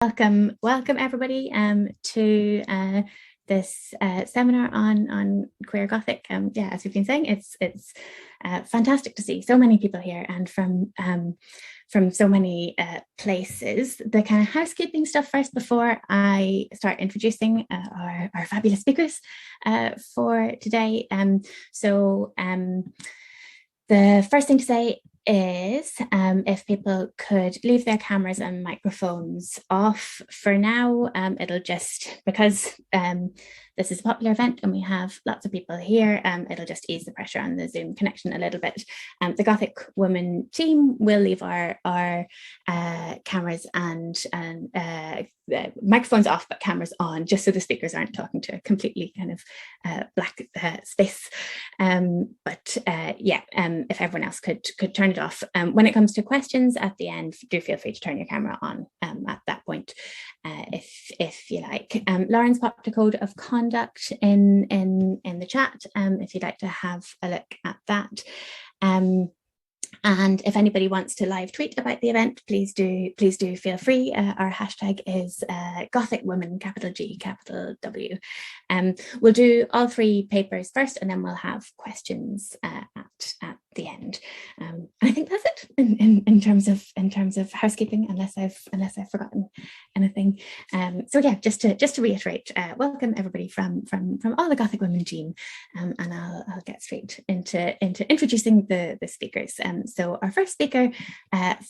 Welcome everybody to this seminar on queer Gothic. As we've been saying, it's fantastic to see so many people here and from so many places. The kind of housekeeping stuff first before I start introducing our fabulous speakers for today. The first thing to say is if people could leave their cameras and microphones off for now. It'll just, because this is a popular event and we have lots of people here, it'll just ease the pressure on the Zoom connection a little bit. The Gothic Women team will leave our cameras and microphones off but cameras on, just so the speakers aren't talking to a completely kind of black space. If everyone else could turn it off. When it comes to questions at the end, do feel free to turn your camera on at that point if you like. Lauren's popped a code of conduct in the chat if you'd like to have a look at that. And if anybody wants to live tweet about the event, please do feel free. Our hashtag is Gothic Women, capital G, capital W. We'll do all three papers first, and then we'll have questions at the end. I think that's it in terms of housekeeping, unless I've forgotten anything. Just to reiterate, welcome everybody from all the Gothic Women team, and I'll get straight into introducing the speakers. So our first speaker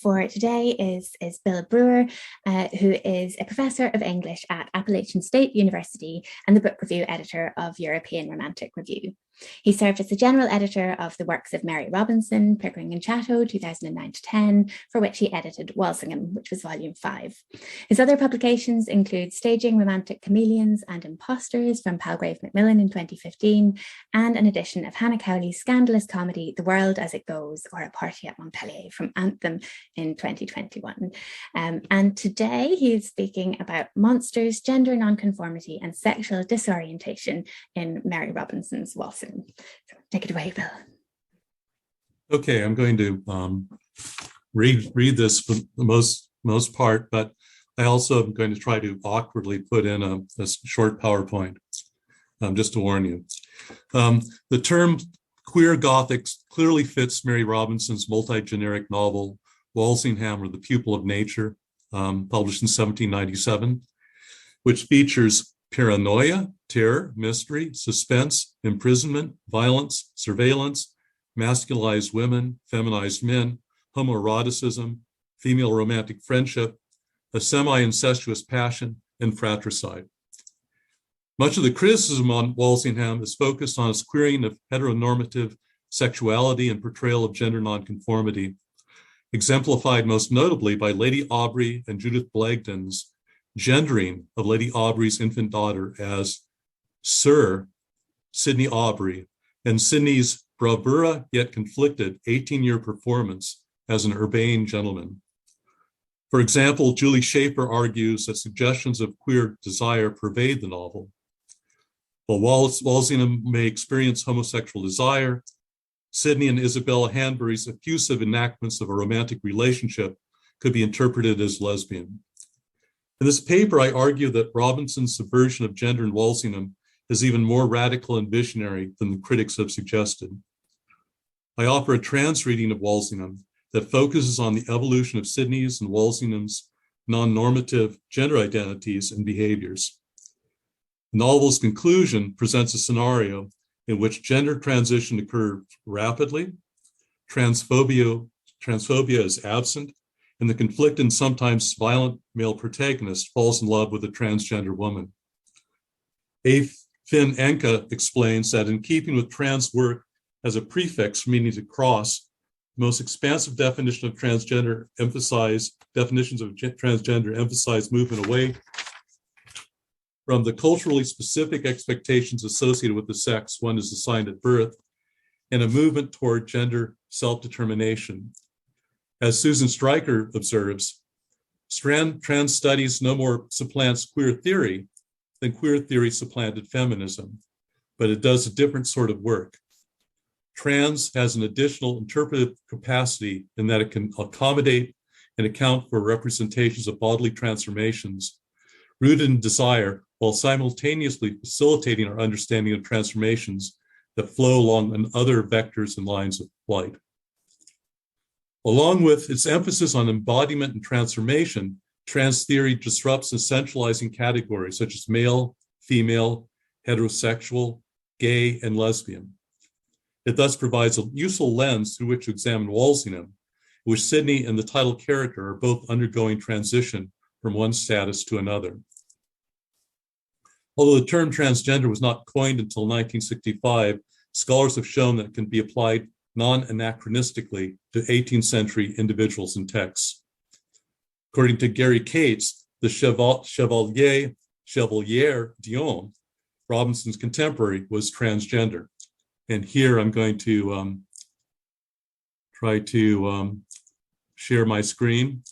for today is Bill Brewer, who is a professor of English at Appalachian State University and the book review editor of European Romantic Review. He served as the general editor of the works of Mary Robinson, Pickering and Chatto, 2009-10, for which he edited Walsingham, which was volume 5. His other publications include Staging Romantic Chameleons and Impostors from Palgrave Macmillan in 2015, and an edition of Hannah Cowley's scandalous comedy The World as It Goes, or A Party at Montpellier from Anthem in 2021. And today he is speaking about monsters, gender nonconformity, and sexual disorientation in Mary Robinson's Walsingham. So take it away, Bill. Okay, I'm going to read this for the most part, but I also am going to try to awkwardly put in a short PowerPoint, just to warn you. The term queer Gothic clearly fits Mary Robinson's multi-generic novel, Walsingham, or The Pupil of Nature, published in 1797, which features paranoia, terror, mystery, suspense, imprisonment, violence, surveillance, masculized women, feminized men, homoeroticism, female romantic friendship, a semi-incestuous passion, and fratricide. Much of the criticism on Walsingham is focused on its queering of heteronormative sexuality and portrayal of gender nonconformity, exemplified most notably by Lady Aubrey and Judith Blagden's gendering of Lady Aubrey's infant daughter as Sir Sidney Aubrey, and Sidney's bravura yet conflicted 18-year performance as an urbane gentleman. For example, Julie Schaefer argues that suggestions of queer desire pervade the novel. While Walsingham may experience homosexual desire, Sidney and Isabella Hanbury's effusive enactments of a romantic relationship could be interpreted as lesbian. In this paper, I argue that Robinson's subversion of gender in Walsingham is even more radical and visionary than the critics have suggested. I offer a trans reading of Walsingham that focuses on the evolution of Sidney's and Walsingham's non-normative gender identities and behaviors. The novel's conclusion presents a scenario in which gender transition occurs rapidly, transphobia is absent, and the conflicted and sometimes violent male protagonist falls in love with a transgender woman. A. Finn Enke explains that in keeping with trans work as a prefix meaning to cross, the most expansive definitions of transgender emphasize movement away from the culturally specific expectations associated with the sex one is assigned at birth, and a movement toward gender self-determination. As Susan Stryker observes, trans studies no more supplants queer theory than queer theory supplanted feminism, but it does a different sort of work. Trans has an additional interpretive capacity in that it can accommodate and account for representations of bodily transformations rooted in desire while simultaneously facilitating our understanding of transformations that flow along other vectors and lines of light. Along with its emphasis on embodiment and transformation, trans theory disrupts essentializing categories such as male, female, heterosexual, gay, and lesbian. It thus provides a useful lens through which to examine Walsingham, in which Sidney and the title character are both undergoing transition from one status to another. Although the term transgender was not coined until 1965, scholars have shown that it can be applied non-anachronistically to 18th century individuals and texts. According to Gary Cates, the Chevalier Dion, Robinson's contemporary, was transgender. And here I'm going to try to share my screen.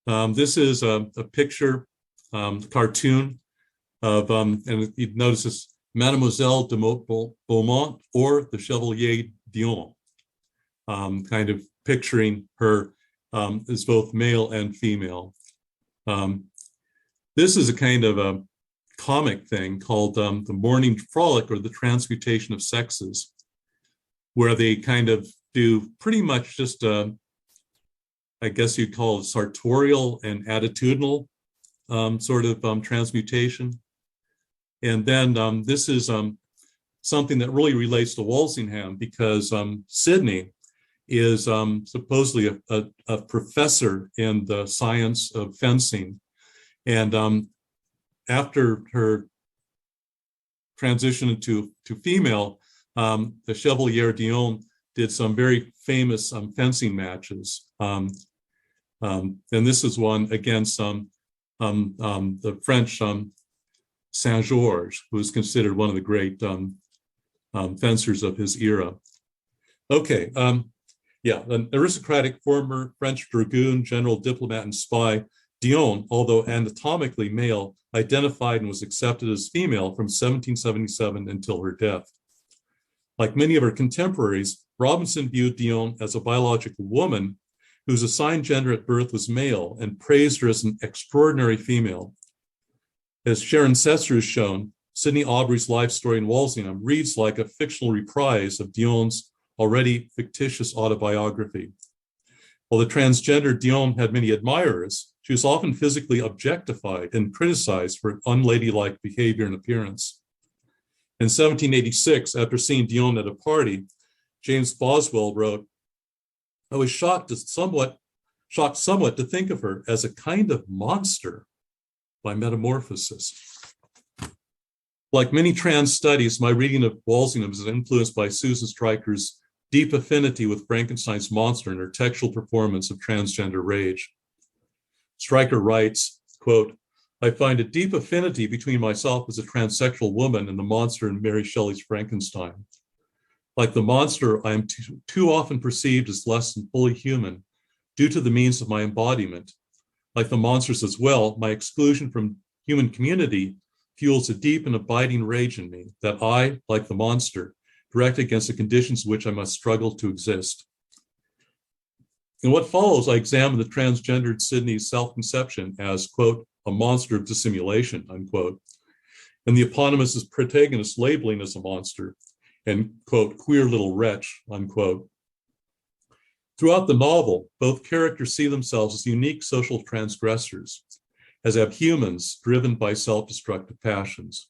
This is a picture, cartoon of, and you notice this, Mademoiselle de Beaumont or the Chevalier Dion, kind of picturing her as both male and female. This is a kind of a comic thing called the Morning Frolic, or the Transmutation of Sexes, where they kind of do pretty much just I guess you'd call it sartorial and attitudinal sort of transmutation. And then this is something that really relates to Walsingham, because Sidney is supposedly a professor in the science of fencing. And after her transition to female, the Chevalier Dion did some very famous fencing matches. And this is one against the French Saint-Georges, who is considered one of the great fencers of his era. Okay, yeah, an aristocratic former French dragoon, general, diplomat, and spy, Dion, although anatomically male, identified and was accepted as female from 1777 until her death. Like many of her contemporaries, Robinson viewed Dion as a biological woman whose assigned gender at birth was male, and praised her as an extraordinary female. As Sharon Setzer has shown, Sidney Aubrey's life story in Walsingham reads like a fictional reprise of Dion's already fictitious autobiography. While the transgender Dion had many admirers, she was often physically objectified and criticized for unladylike behavior and appearance. In 1786, after seeing Dion at a party, James Boswell wrote, "I was shocked somewhat to think of her as a kind of monster by metamorphosis." Like many trans studies, my reading of Walsingham is influenced by Susan Stryker's deep affinity with Frankenstein's monster and her textual performance of transgender rage. Stryker writes, quote, "I find a deep affinity between myself as a transsexual woman and the monster in Mary Shelley's Frankenstein. Like the monster, I am too often perceived as less than fully human due to the means of my embodiment. Like the monsters as well, my exclusion from human community fuels a deep and abiding rage in me that I, like the monster, direct against the conditions in which I must struggle to exist." In what follows, I examine the transgendered Sidney's self-conception as, quote, "a monster of dissimulation," unquote, and the eponymous protagonist labeling as a monster, and, quote, "queer little wretch," unquote. Throughout the novel, both characters see themselves as unique social transgressors, as abhumans driven by self-destructive passions.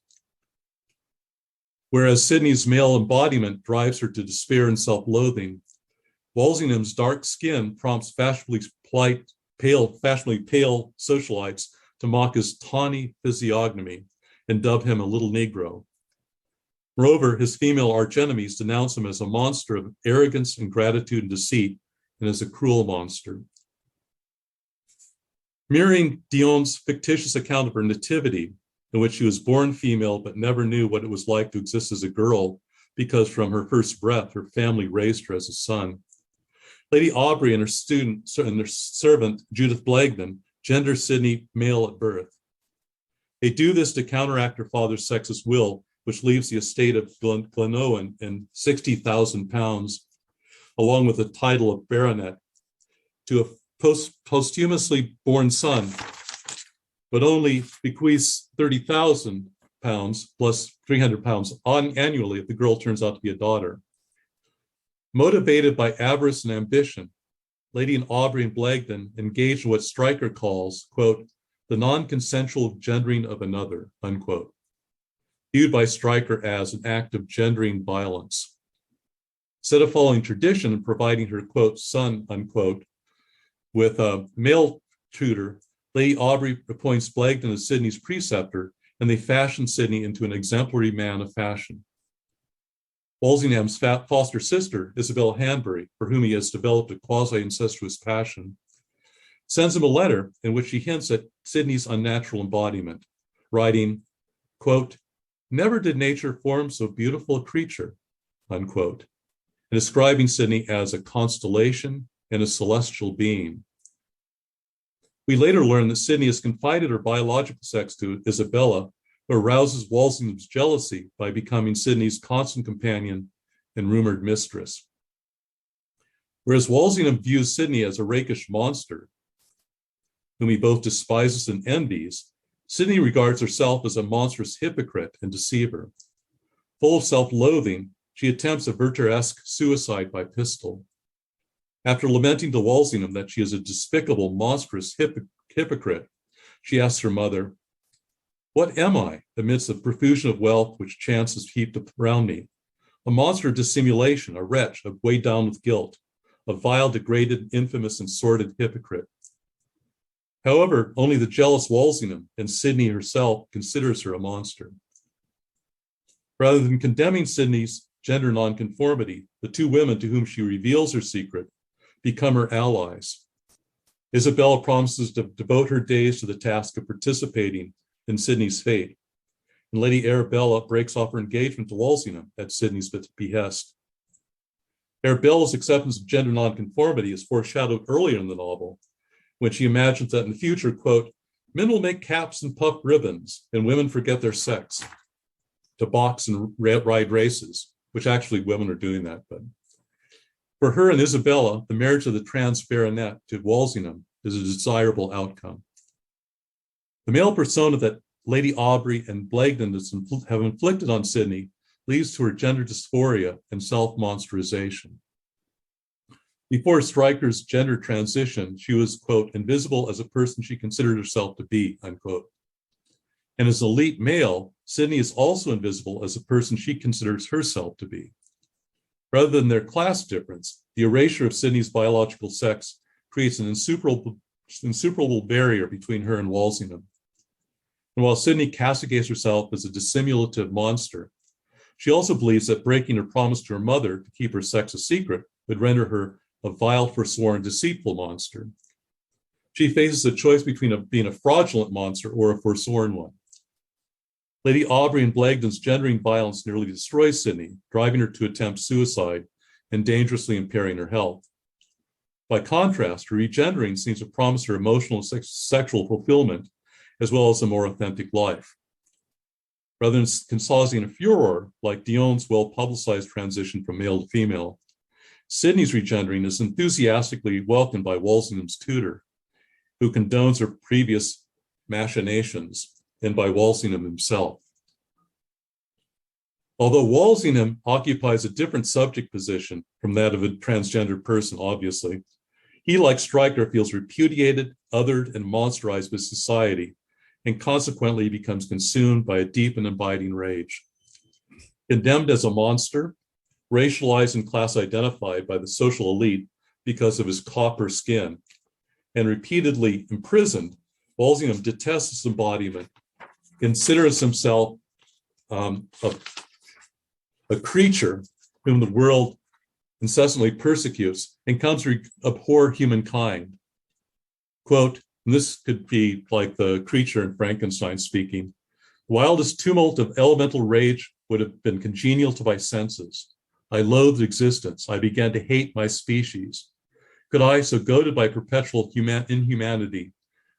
Whereas Sidney's male embodiment drives her to despair and self-loathing, Walsingham's dark skin prompts fashionably pale socialites to mock his tawny physiognomy and dub him a little Negro. Moreover, his female archenemies denounce him as a monster of arrogance, ingratitude, and deceit, and as a cruel monster. Mirroring Dion's fictitious account of her nativity, in which she was born female but never knew what it was like to exist as a girl, because from her first breath, her family raised her as a son, Lady Aubrey and her servant, Judith Blagden, gender Sidney male at birth. They do this to counteract her father's sexist will, which leaves the estate of Glenowen in £60,000 along with the title of baronet, to a posthumously born son, but only bequeaths £30,000 plus £300 annually if the girl turns out to be a daughter. Motivated by avarice and ambition, Lady and Aubrey and Blagden engaged in what Stryker calls, quote, the non-consensual gendering of another, unquote, viewed by Stryker as an act of gendering violence. Instead of following tradition and providing her, quote, son, unquote, with a male tutor, Lady Aubrey appoints Blagden as Sidney's preceptor, and they fashion Sidney into an exemplary man of fashion. Walsingham's foster sister, Isabel Hanbury, for whom he has developed a quasi-incestuous passion, sends him a letter in which she hints at Sidney's unnatural embodiment, writing, quote, never did nature form so beautiful a creature, unquote, and describing Sidney as a constellation and a celestial being. We later learn that Sidney has confided her biological sex to Isabella, who arouses Walsingham's jealousy by becoming Sidney's constant companion and rumored mistress. Whereas Walsingham views Sidney as a rakish monster, whom he both despises and envies, Sidney regards herself as a monstrous hypocrite and deceiver. Full of self-loathing, she attempts a Werther-esque suicide by pistol. After lamenting to Walsingham that she is a despicable, monstrous hypocrite, she asks her mother, what am I amidst the profusion of wealth which chance has heaped around me? A monster of dissimulation, a wretch, weighed down with guilt, a vile, degraded, infamous, and sordid hypocrite. However, only the jealous Walsingham and Sidney herself considers her a monster. Rather than condemning Sidney's gender nonconformity, the two women to whom she reveals her secret become her allies. Isabella promises to devote her days to the task of participating in Sidney's fate, and Lady Arabella breaks off her engagement to Walsingham at Sidney's behest. Arabella's acceptance of gender nonconformity is foreshadowed earlier in the novel, when she imagines that in the future, quote, men will make caps and puff ribbons, and women forget their sex to box and ride races, which actually women are doing that, but for her and Isabella, the marriage of the trans baronet to Walsingham is a desirable outcome. The male persona that Lady Aubrey and Blagden have inflicted on Sidney leads to her gender dysphoria and self-monsterization. Before Stryker's gender transition, she was, quote, invisible as a person she considered herself to be, unquote. And as an elite male, Sidney is also invisible as a person she considers herself to be. Rather than their class difference, the erasure of Sidney's biological sex creates an insuperable barrier between her and Walsingham. And while Sidney castigates herself as a dissimulative monster, she also believes that breaking her promise to her mother to keep her sex a secret would render her a vile, forsworn, deceitful monster. She faces a choice between being a fraudulent monster or a forsworn one. Lady Aubrey and Blagden's gendering violence nearly destroys Sidney, driving her to attempt suicide and dangerously impairing her health. By contrast, her regendering seems to promise her emotional and sexual fulfillment, as well as a more authentic life. Rather than causing a furor like Dion's well-publicized transition from male to female, Sidney's regendering is enthusiastically welcomed by Walsingham's tutor, who condones her previous machinations, and by Walsingham himself. Although Walsingham occupies a different subject position from that of a transgender person, obviously, he, like Stryker, feels repudiated, othered, and monsterized by society, and consequently becomes consumed by a deep and abiding rage. Condemned as a monster, racialized and class identified by the social elite because of his copper skin, and repeatedly imprisoned, Walsingham detests his embodiment, considers himself a creature whom the world incessantly persecutes and comes to abhor humankind. Quote, and this could be like the creature in Frankenstein speaking, wildest tumult of elemental rage would have been congenial to my senses. I loathed existence. I began to hate my species. Could I, so goaded by perpetual inhumanity,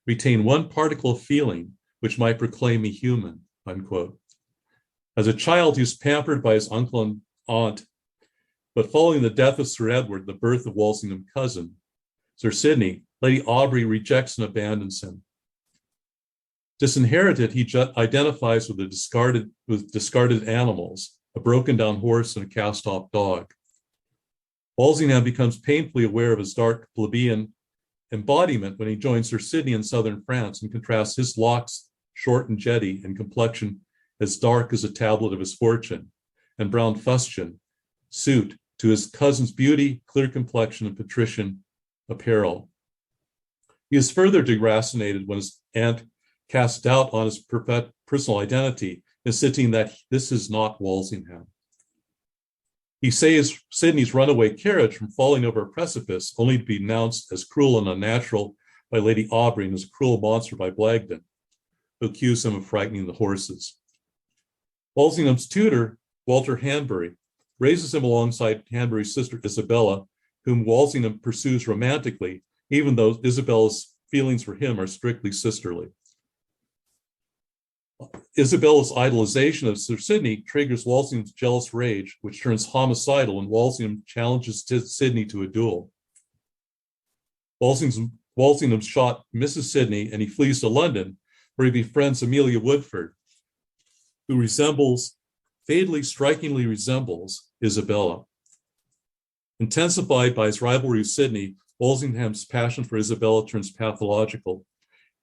retain one particle of feeling which might proclaim me human, unquote. As a child who's pampered by his uncle and aunt, But following the death of Sir Edward, the birth of Walsingham's cousin, Sir Sidney, Lady Aubrey rejects and abandons him. Disinherited, he identifies with discarded animals, a broken down horse and a cast-off dog. Walsingham becomes painfully aware of his dark plebeian embodiment when he joins Sir Sidney in southern France and contrasts his locks, short and jetty, and complexion as dark as a tablet of his fortune, and brown fustian suit to his cousin's beauty, clear complexion, and patrician apparel. He is further deracinated when his aunt casts doubt on his personal identity, insisting that this is not Walsingham. He saves Sidney's runaway carriage from falling over a precipice, only to be denounced as cruel and unnatural by Lady Aubrey and as a cruel monster by Blagden, who accused him of frightening the horses. Walsingham's tutor, Walter Hanbury, raises him alongside Hanbury's sister Isabella, whom Walsingham pursues romantically, even though Isabella's feelings for him are strictly sisterly. Isabella's idolization of Sir Sidney triggers Walsingham's jealous rage, which turns homicidal when Walsingham challenges Sidney to a duel. Walsingham's shot misses Sidney and he flees to London, where he befriends Amelia Woodford, who strikingly resembles Isabella. Intensified by his rivalry with Sidney, Walsingham's passion for Isabella turns pathological.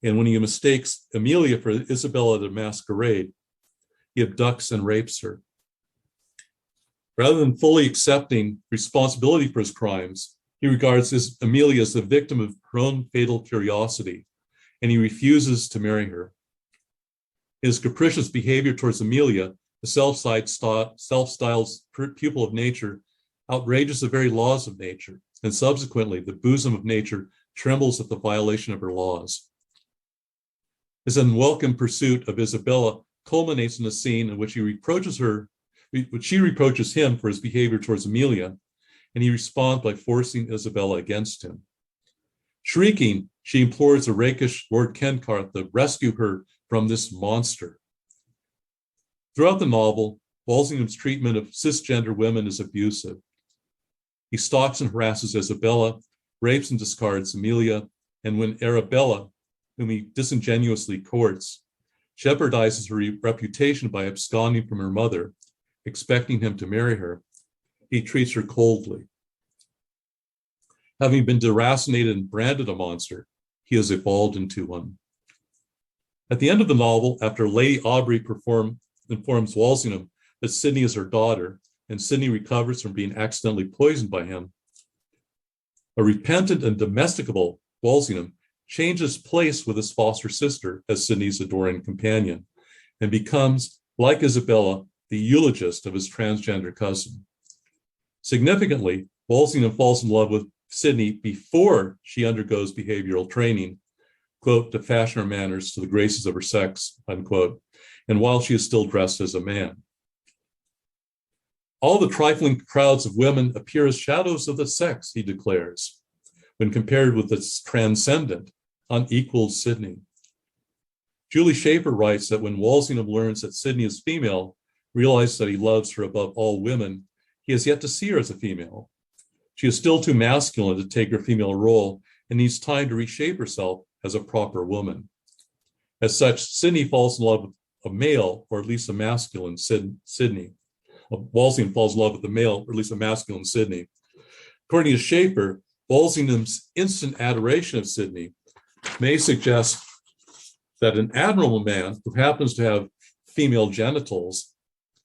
And when he mistakes Amelia for Isabella at a masquerade, he abducts and rapes her. Rather than fully accepting responsibility for his crimes, he regards Amelia as the victim of her own fatal curiosity, and he refuses to marry her. His capricious behavior towards Amelia, the self-styled pupil of nature, outrages the very laws of nature, and subsequently the bosom of nature trembles at the violation of her laws. His unwelcome pursuit of Isabella culminates in a scene in which she reproaches him for his behavior towards Amelia, and he responds by forcing Isabella against him. Shrieking, she implores the rakish Lord Cathcart to rescue her from this monster. Throughout the novel, Walsingham's treatment of cisgender women is abusive. He stalks and harasses Isabella, rapes and discards Amelia, and when Arabella, whom he disingenuously courts, jeopardizes her reputation by absconding from her mother, expecting him to marry her, he treats her coldly. Having been deracinated and branded a monster, he has evolved into one. At the end of the novel, after Lady Aubrey informs Walsingham that Sidney is her daughter, and Sidney recovers from being accidentally poisoned by him, a repentant and domesticable Walsingham changes place with his foster sister as Sidney's adoring companion, and becomes, like Isabella, the eulogist of his transgender cousin. Significantly, Walsingham falls in love with Sidney before she undergoes behavioral training, quote, to fashion her manners to the graces of her sex, unquote, and while she is still dressed as a man. All the trifling crowds of women appear as shadows of the sex, he declares, when compared with its transcendent, unequaled Sidney. Julie Schaefer writes that when Walsingham learns that Sidney is female, realizes that he loves her above all women, he has yet to see her as a female. She is still too masculine to take her female role and needs time to reshape herself as a proper woman. As such, Sidney falls in love with a male, or at least a masculine Sidney. Walsingham falls in love with a male, or at least a masculine Sidney. According to Schaefer, Walsingham's instant adoration of Sidney may suggest that an admirable man who happens to have female genitals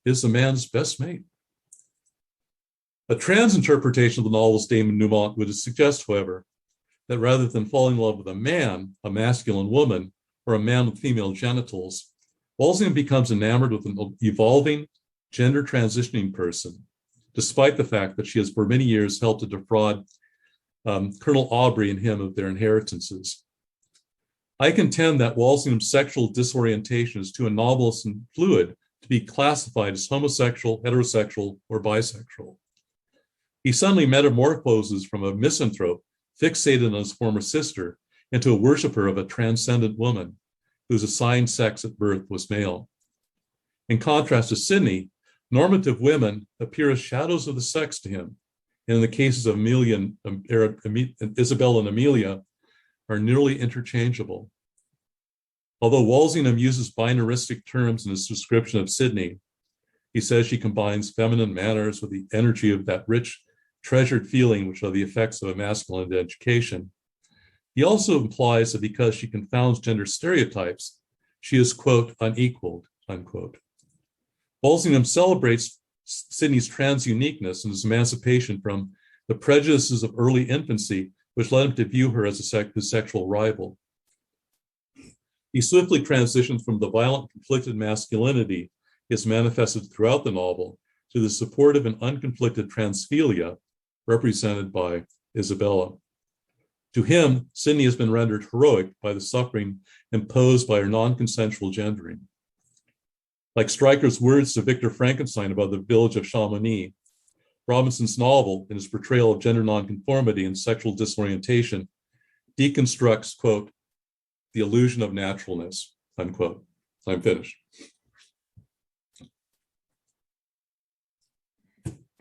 is the man's best mate. A trans interpretation of the novelist Damon Newmont would suggest, however, that rather than falling in love with a man, a masculine woman, or a man with female genitals, Walsingham becomes enamored with an evolving, gender transitioning person, despite the fact that she has for many years helped to defraud Colonel Aubrey and him of their inheritances. I contend that Walsingham's sexual disorientation is too anomalous and fluid to be classified as homosexual, heterosexual, or bisexual. He suddenly metamorphoses from a misanthrope fixated on his former sister into a worshiper of a transcendent woman whose assigned sex at birth was male. In contrast to Sidney, Normative women appear as shadows of the sex to him, and in the cases of Isabel and Amelia, are nearly interchangeable. Although Walsingham uses binaristic terms in his description of Sidney, he says she combines feminine manners with the energy of that rich, treasured feeling which are the effects of a masculine education. He also implies that because she confounds gender stereotypes, she is, quote, unequaled, unquote. Walsingham celebrates Sidney's trans uniqueness and his emancipation from the prejudices of early infancy, which led him to view her as his sexual rival. He swiftly transitions from the violent, conflicted masculinity is manifested throughout the novel to the supportive and unconflicted transphilia represented by Isabella. To him, Sidney has been rendered heroic by the suffering imposed by her non-consensual gendering. Like Stryker's words to Victor Frankenstein about the village of Chamonix, Robinson's novel, in his portrayal of gender nonconformity and sexual disorientation, deconstructs, quote, the illusion of naturalness, unquote. I'm finished.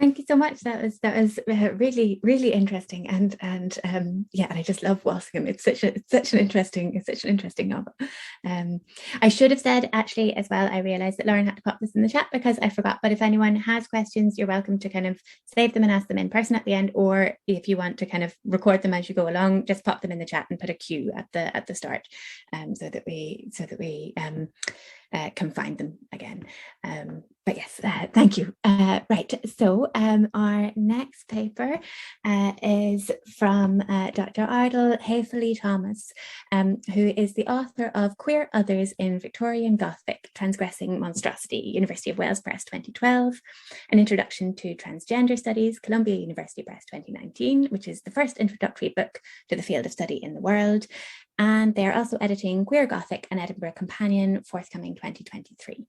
Thank you so much. That was really, really interesting, and yeah, and I just love Walsingham. It's such an interesting novel. I should have said actually as well. I realized that Lauren had to pop this in the chat because I forgot. But if anyone has questions, you're welcome to kind of save them and ask them in person at the end, or if you want to kind of record them as you go along, just pop them in the chat and put a cue at the start, so that we can find them again. But yes, thank you. Right, so our next paper is from Dr. Ardell Hayfley-Thomas, who is the author of Queer Others in Victorian Gothic, Transgressing Monstrosity, University of Wales Press 2012, An Introduction to Transgender Studies, Columbia University Press 2019, which is the first introductory book to the field of study in the world. And they're also editing Queer Gothic, an Edinburgh Companion, forthcoming 2023.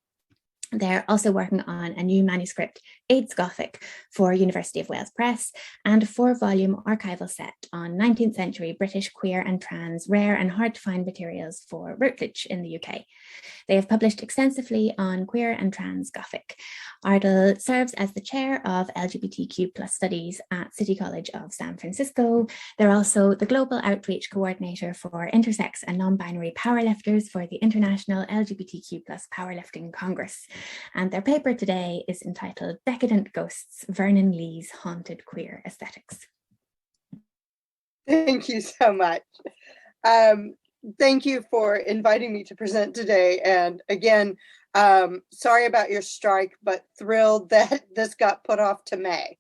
They're also working on a new manuscript, AIDS Gothic, for University of Wales Press, and a 4-volume archival set on 19th century British queer and trans rare and hard to find materials for Routledge in the UK. They have published extensively on queer and trans Gothic. Ardell serves as the chair of LGBTQ+ studies at City College of San Francisco. They're also the global outreach coordinator for intersex and non-binary powerlifters for the International LGBTQ+ Powerlifting Congress. And their paper today is entitled Decadent Ghosts, Vernon Lee's Haunted Queer Aesthetics. Thank you so much. Thank you for inviting me to present today. And again, sorry about your strike, but thrilled that this got put off to May.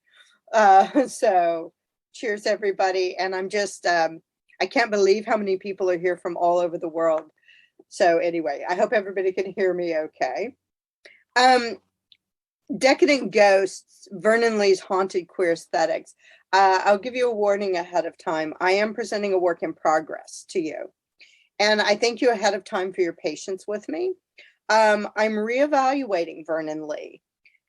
So cheers, everybody. And I'm just, I can't believe how many people are here from all over the world. So anyway, I hope everybody can hear me okay. Decadent Ghosts, Vernon Lee's Haunted Queer Aesthetics. I'll give you a warning ahead of time. I am presenting a work in progress to you. And I thank you ahead of time for your patience with me. I'm reevaluating Vernon Lee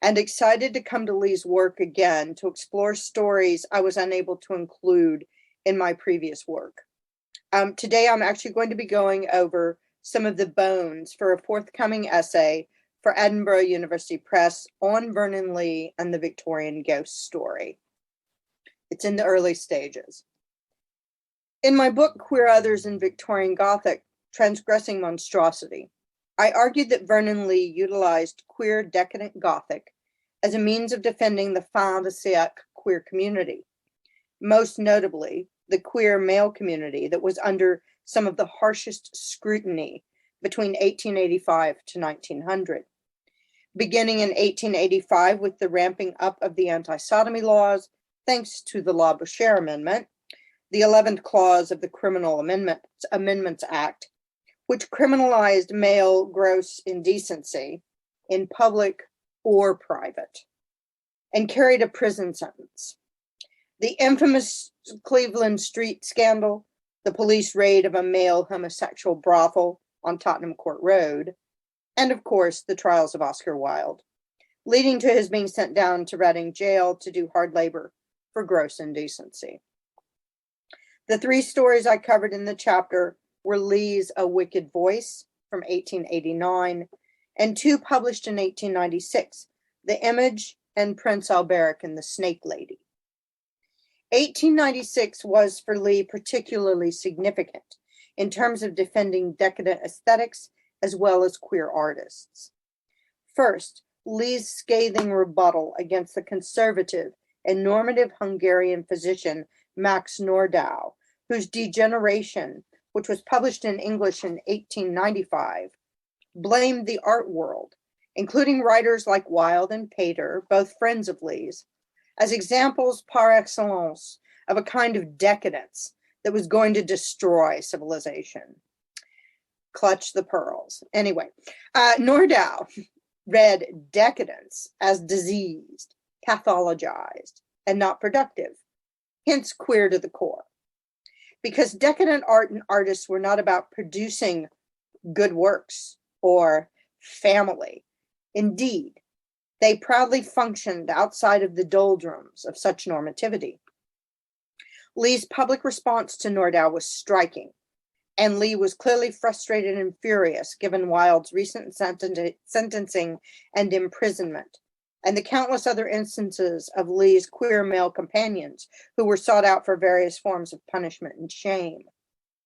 and excited to come to Lee's work again to explore stories I was unable to include in my previous work. Today, I'm actually going to be going over some of the bones for a forthcoming essay for Edinburgh University Press on Vernon Lee and the Victorian ghost story. It's in the early stages. In my book, Queer Others in Victorian Gothic, Transgressing Monstrosity, I argued that Vernon Lee utilized queer decadent Gothic as a means of defending the fin de siècle queer community, most notably the queer male community that was under some of the harshest scrutiny between 1885 to 1900. Beginning in 1885 with the ramping up of the anti-sodomy laws, thanks to the La Bouchere Amendment, the 11th clause of the Criminal Amendments Act, which criminalized male gross indecency in public or private, and carried a prison sentence. The infamous Cleveland Street scandal, the police raid of a male homosexual brothel on Tottenham Court Road, and of course, the trials of Oscar Wilde, leading to his being sent down to Reading jail to do hard labor for gross indecency. The 3 stories I covered in the chapter were Lee's A Wicked Voice from 1889 and 2 published in 1896 The Image, and Prince Alberic and the Snake Lady. 1896 was for Lee particularly significant in terms of defending decadent aesthetics as well as queer artists. First, Lee's scathing rebuttal against the conservative and normative Hungarian physician Max Nordau, whose Degeneration, which was published in English in 1895, blamed the art world, including writers like Wilde and Pater, both friends of Lee's, as examples par excellence of a kind of decadence that was going to destroy civilization. Clutch the pearls. Anyway, Nordau read decadence as diseased, pathologized, and not productive, hence queer to the core. Because decadent art and artists were not about producing good works or family. Indeed, they proudly functioned outside of the doldrums of such normativity. Lee's public response to Nordau was striking, and Lee was clearly frustrated and furious given Wilde's recent sentencing and imprisonment, and the countless other instances of Lee's queer male companions who were sought out for various forms of punishment and shame.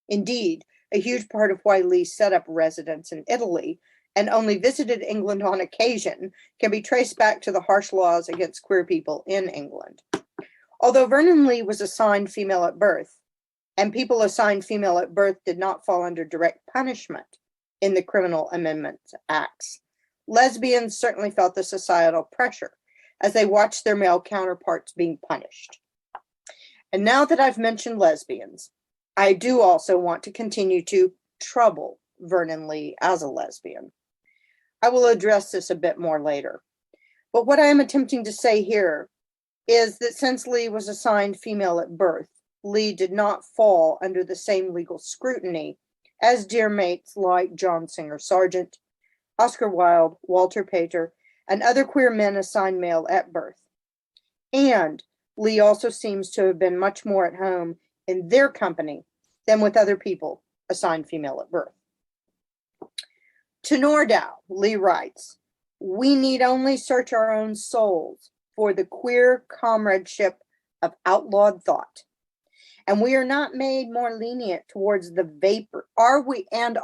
Indeed, a huge part of why Lee set up residence in Italy and only visited England on occasion can be traced back to the harsh laws against queer people in England. Although Vernon Lee was assigned female at birth, and people assigned female at birth did not fall under direct punishment in the Criminal Amendment Acts, lesbians certainly felt the societal pressure as they watched their male counterparts being punished. And now that I've mentioned lesbians, I do also want to continue to trouble Vernon Lee as a lesbian. I will address this a bit more later. But what I am attempting to say here is that since Lee was assigned female at birth, Lee did not fall under the same legal scrutiny as dear mates like John Singer Sargent, Oscar Wilde, Walter Pater, and other queer men assigned male at birth. And Lee also seems to have been much more at home in their company than with other people assigned female at birth. To Nordau, Lee writes, "We need only search our own souls for the queer comradeship of outlawed thought. And we are not made more lenient towards the vapor. Are we not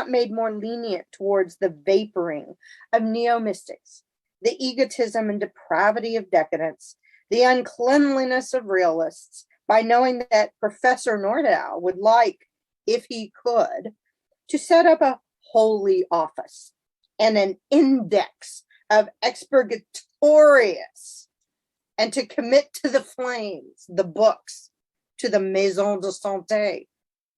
made more lenient towards the vaporing of neo-mystics, the egotism and depravity of decadence, the uncleanliness of realists, by knowing that Professor Nordau would like, if he could, to set up a holy office and an index of expurgatorius, and to commit to the flames, the books, to the maison de santé,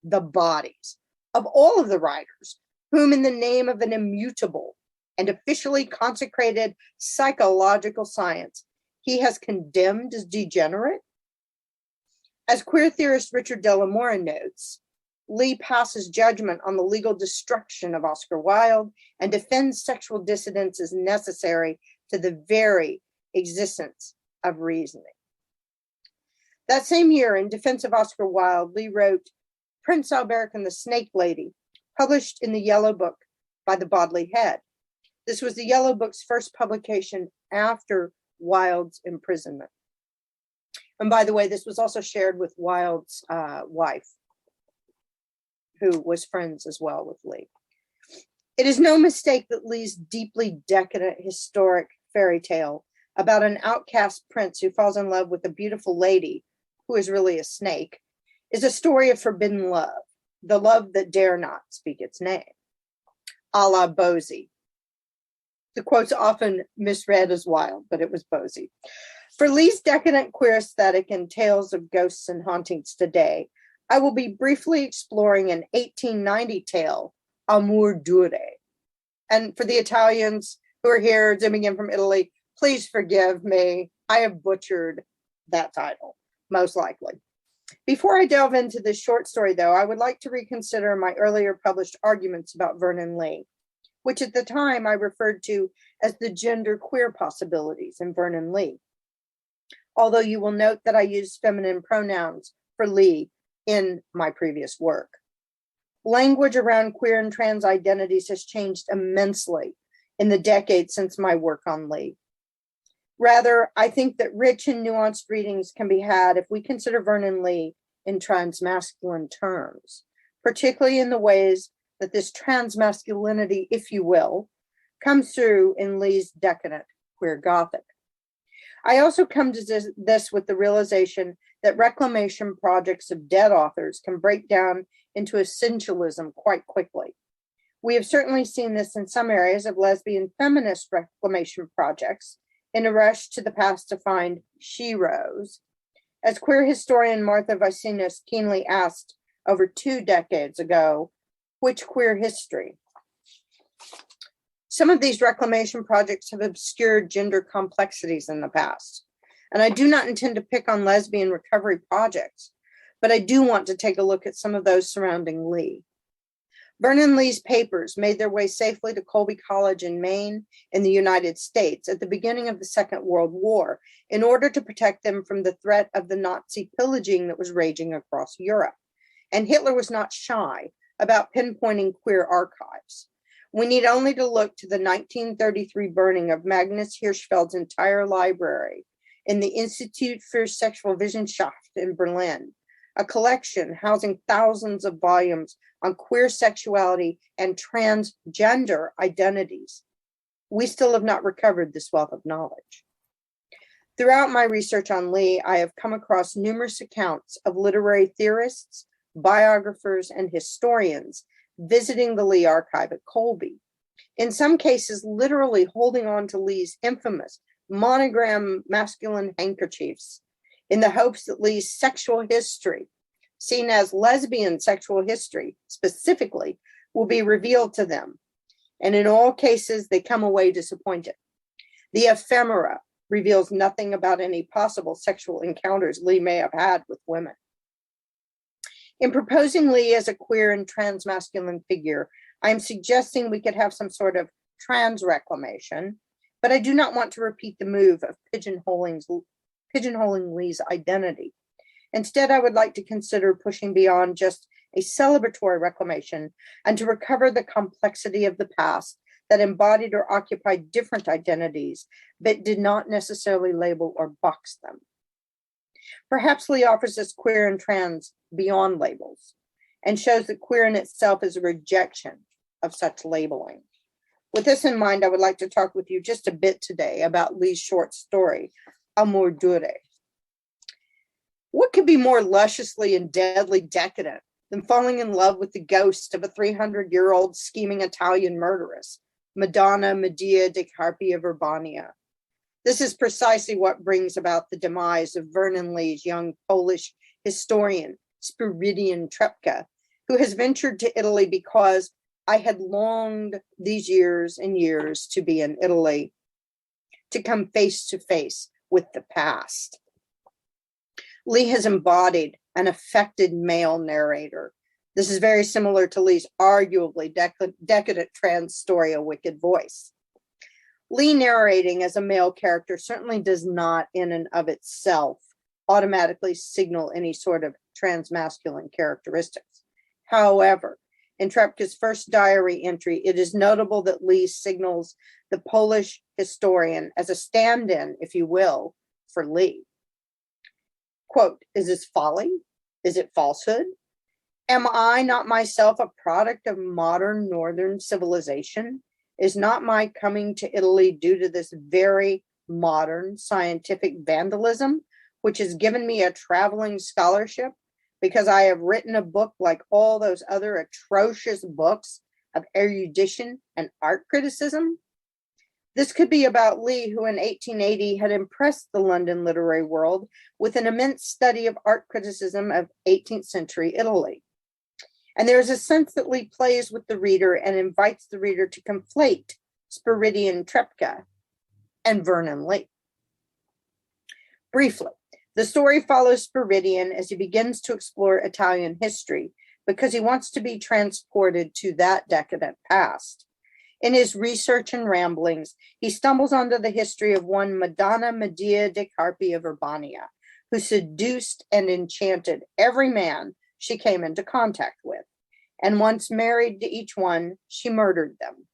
the bodies of all of the writers, whom in the name of an immutable and officially consecrated psychological science, he has condemned as degenerate?" As queer theorist Richard Delamora notes, Lee passes judgment on the legal destruction of Oscar Wilde and defends sexual dissidence as necessary to the very existence of reasoning. That same year, in defense of Oscar Wilde, Lee wrote Prince Alberic and the Snake Lady, published in the Yellow Book by the Bodley Head. This was the Yellow Book's first publication after Wilde's imprisonment. And by the way, this was also shared with Wilde's wife, who was friends as well with Lee. It is no mistake that Lee's deeply decadent historic fairy tale about an outcast prince who falls in love with a beautiful lady who is really a snake is a story of forbidden love, the love that dare not speak its name, a la Bosie. The quote's often misread as Wilde, but it was Bosie. For Lee's decadent queer aesthetic and tales of ghosts and hauntings today, I will be briefly exploring an 1890 tale, Amor Dure. And for the Italians who are here zooming in from Italy, please forgive me. I have butchered that title, most likely. Before I delve into this short story, though, I would like to reconsider my earlier published arguments about Vernon Lee, which at the time I referred to as the gender queer possibilities in Vernon Lee. Although you will note that I used feminine pronouns for Lee in my previous work. Language around queer and trans identities has changed immensely in the decades since my work on Lee. Rather, I think that rich and nuanced readings can be had if we consider Vernon Lee in transmasculine terms, particularly in the ways that this transmasculinity, if you will, comes through in Lee's decadent queer Gothic. I also come to this with the realization that reclamation projects of dead authors can break down into essentialism quite quickly. We have certainly seen this in some areas of lesbian feminist reclamation projects in a rush to the past to find sheroes. As queer historian Martha Vicinos keenly asked over 2 decades ago, which queer history? Some of these reclamation projects have obscured gender complexities in the past, and I do not intend to pick on lesbian recovery projects, but I do want to take a look at some of those surrounding Lee. Vernon Lee's papers made their way safely to Colby College in Maine in the United States at the beginning of the Second World War in order to protect them from the threat of the Nazi pillaging that was raging across Europe. And Hitler was not shy about pinpointing queer archives. We need only to look to the 1933 burning of Magnus Hirschfeld's entire library in the Institut für Sexualwissenschaft in Berlin, a collection housing thousands of volumes on queer sexuality and transgender identities. We still have not recovered this wealth of knowledge. Throughout my research on Lee, I have come across numerous accounts of literary theorists, biographers, and historians visiting the Lee archive at Colby. In some cases, literally holding on to Lee's infamous monogram masculine handkerchiefs in the hopes that Lee's sexual history, seen as lesbian sexual history specifically, will be revealed to them. And in all cases, they come away disappointed. The ephemera reveals nothing about any possible sexual encounters Lee may have had with women. In proposing Lee as a queer and transmasculine figure, I am suggesting we could have some sort of trans reclamation, but I do not want to repeat the move of pigeonholing Lee's identity. Instead, I would like to consider pushing beyond just a celebratory reclamation and to recover the complexity of the past that embodied or occupied different identities, but did not necessarily label or box them. Perhaps Lee offers us queer and trans beyond labels and shows that queer in itself is a rejection of such labeling. With this in mind, I would like to talk with you just a bit today about Lee's short story, Amor Dure. What could be more lusciously and deadly decadent than falling in love with the ghost of a 300-year-old scheming Italian murderess, Madonna Medea de Carpi of Urbania? This is precisely what brings about the demise of Vernon Lee's young Polish historian, Spiridion Trepka, who has ventured to Italy because I had longed these years and years to be in Italy, to come face to face with the past. Lee has embodied an affected male narrator. This is very similar to Lee's arguably decadent trans story, A Wicked Voice. Lee narrating as a male character certainly does not, in and of itself, automatically signal any sort of transmasculine characteristics. However, in Trepka's first diary entry, it is notable that Lee signals the Polish historian as a stand-in, if you will, for Lee. Quote, is this folly? Is it falsehood? Am I not myself a product of modern Northern civilization? Is not my coming to Italy due to this very modern scientific vandalism, which has given me a traveling scholarship because I have written a book like all those other atrocious books of erudition and art criticism? This could be about Lee, who in 1880 had impressed the London literary world with an immense study of art criticism of 18th century Italy. And there is a sense that Lee plays with the reader and invites the reader to conflate Spiridion Trepka and Vernon Lee. Briefly, the story follows Spiridion as he begins to explore Italian history because he wants to be transported to that decadent past. In his research and ramblings, he stumbles onto the history of one Madonna Medea de Carpi of Urbania, who seduced and enchanted every man she came into contact with, and once married to each one, she murdered them.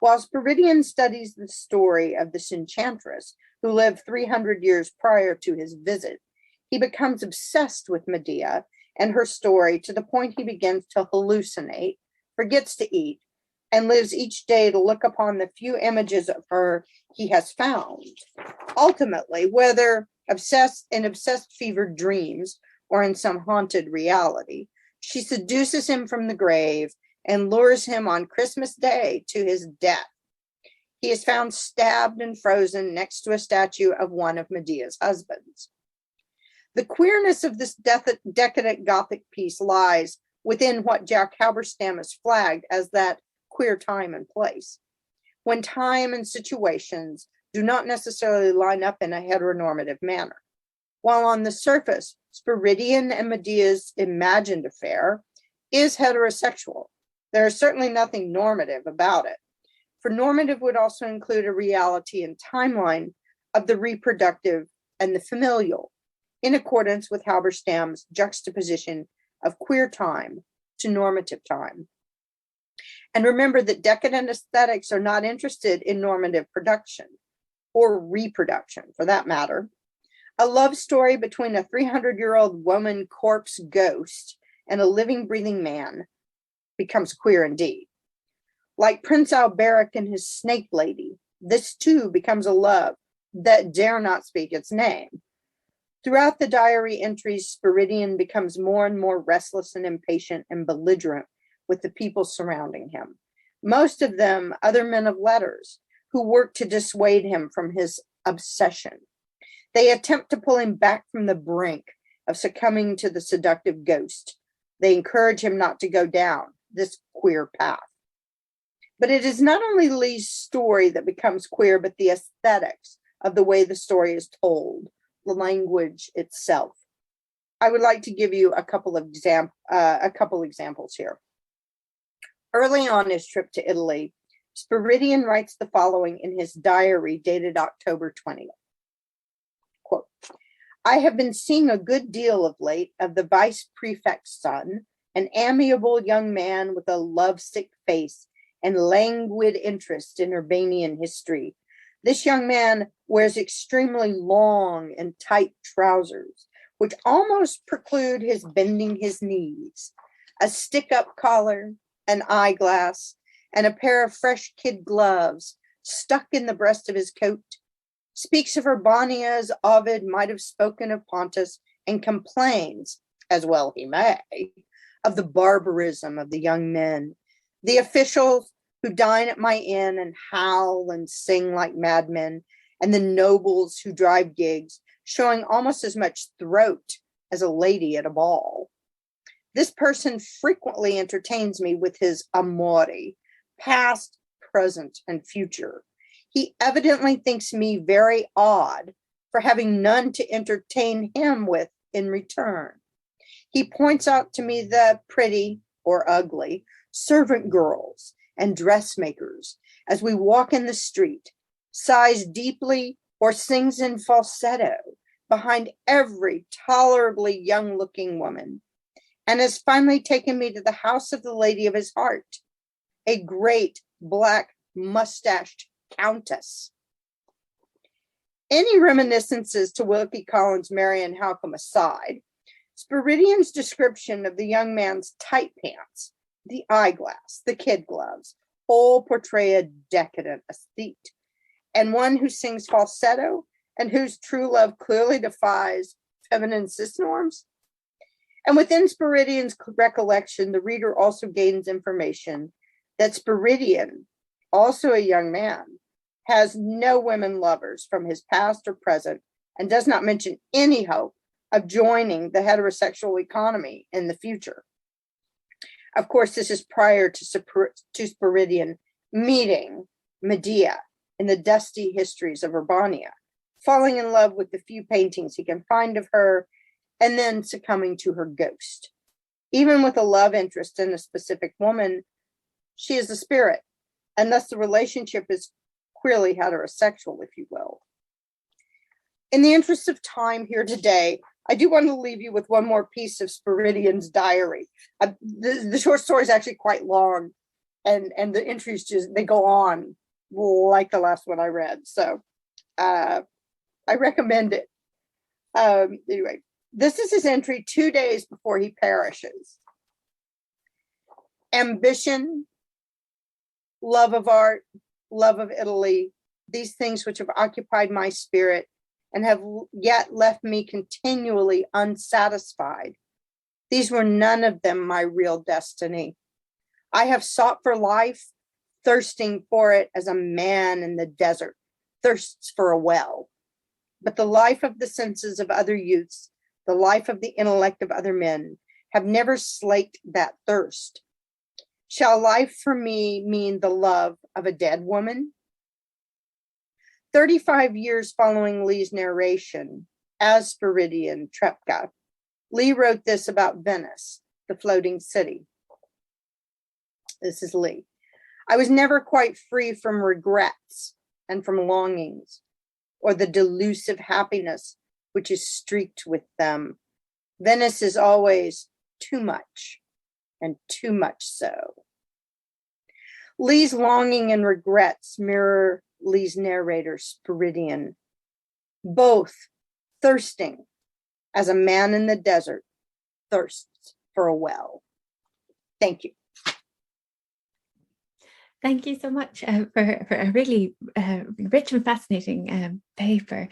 While Spiridion studies the story of this enchantress who lived 300 years prior to his visit, he becomes obsessed with Medea and her story to the point he begins to hallucinate, forgets to eat, and lives each day to look upon the few images of her he has found. Ultimately, whether in obsessed fevered dreams or in some haunted reality, she seduces him from the grave and lures him on Christmas Day to his death. He is found stabbed and frozen next to a statue of one of Medea's husbands. The queerness of this decadent Gothic piece lies within what Jack Halberstam has flagged as that queer time and place, when time and situations do not necessarily line up in a heteronormative manner. While on the surface, Spiridion and Medea's imagined affair is heterosexual, there is certainly nothing normative about it. For normative would also include a reality and timeline of the reproductive and the familial, in accordance with Halberstam's juxtaposition of queer time to normative time. And remember that decadent aesthetics are not interested in normative production, or reproduction for that matter. A love story between a 300-year-old woman corpse ghost and a living, breathing man becomes queer indeed. Like Prince Alberic and his snake lady, this too becomes a love that dare not speak its name. Throughout the diary entries, Spiridion becomes more and more restless and impatient and belligerent with the people surrounding him. Most of them other men of letters who work to dissuade him from his obsession. They attempt to pull him back from the brink of succumbing to the seductive ghost. They encourage him not to go down this queer path. But it is not only Lee's story that becomes queer, but the aesthetics of the way the story is told, the language itself. I would like to give you a couple examples here. Early on his trip to Italy, Spiridion writes the following in his diary dated October 20th. Quote, I have been seeing a good deal of late of the vice prefect's son, an amiable young man with a lovesick face and languid interest in Urbanian history. This young man wears extremely long and tight trousers, which almost preclude his bending his knees, a stick-up collar, an eyeglass, and a pair of fresh kid gloves stuck in the breast of his coat, speaks of Urbania as Ovid might have spoken of Pontus, and complains, as well he may, of the barbarism of the young men, the officials who dine at my inn and howl and sing like madmen, and the nobles who drive gigs, showing almost as much throat as a lady at a ball. This person frequently entertains me with his amori, past, present, and future. He evidently thinks me very odd for having none to entertain him with in return. He points out to me the pretty or ugly servant girls and dressmakers as we walk in the street, sighs deeply or sings in falsetto behind every tolerably young-looking woman, and has finally taken me to the house of the lady of his heart, a great black mustached countess. Any reminiscences to Wilkie Collins' Marian Halcombe aside, Spiridion's description of the young man's tight pants, the eyeglass, the kid gloves, all portray a decadent aesthete, and one who sings falsetto and whose true love clearly defies feminine cis norms. And within Spiridion's recollection, the reader also gains information that Spiridion, also a young man, has no women lovers from his past or present, and does not mention any hope of joining the heterosexual economy in the future. Of course, this is prior to Spiridion meeting Medea in the dusty histories of Urbania, falling in love with the few paintings he can find of her, and then succumbing to her ghost. Even with a love interest in a specific woman, she is a spirit, and thus the relationship is queerly heterosexual, if you will. In the interest of time here today, I do want to leave you with one more piece of Spiridion's diary. The short story is actually quite long, and the entries just, they go on like the last one I read. So I recommend it. Anyway, this is his entry 2 days before he perishes. Ambition, love of art, love of Italy, these things which have occupied my spirit and have yet left me continually unsatisfied. These were none of them my real destiny. I have sought for life, thirsting for it as a man in the desert thirsts for a well. But the life of the senses of other youths, the life of the intellect of other men, have never slaked that thirst. Shall life for me mean the love of a dead woman? 35 years following Lee's narration, as Spiridion Trepka, Lee wrote this about Venice, the floating city. This is Lee. I was never quite free from regrets and from longings, or the delusive happiness which is streaked with them. Venice is always too much, and too much so. Lee's longing and regrets mirror Lee's narrator, Spiridion, both thirsting as a man in the desert thirsts for a well. Thank you. Thank you so much for a really rich and fascinating paper.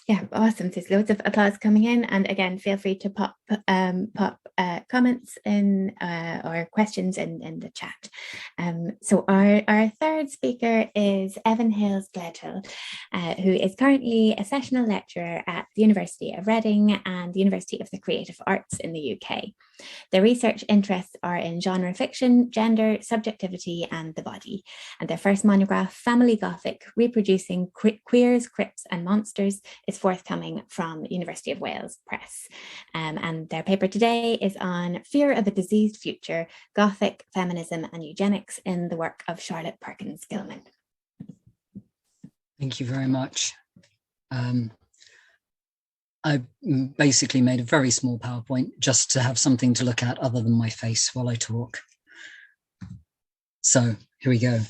Yeah, awesome. There's loads of applause coming in, and again, feel free to pop comments in or questions in the chat. So our third speaker is Evan Hales Glendale, who is currently a sessional lecturer at the University of Reading and the University of the Creative Arts in the UK. Their research interests are in genre fiction, gender, subjectivity, and the body. And their first monograph, Family Gothic, Reproducing Queers, Crips, and Monsters, is forthcoming from University of Wales Press. And their paper today is on Fear of a Diseased Future, Gothic, Feminism, and Eugenics in the work of Charlotte Perkins Gilman. Thank you very much. I basically made a very small PowerPoint just to have something to look at other than my face while I talk. So here we go.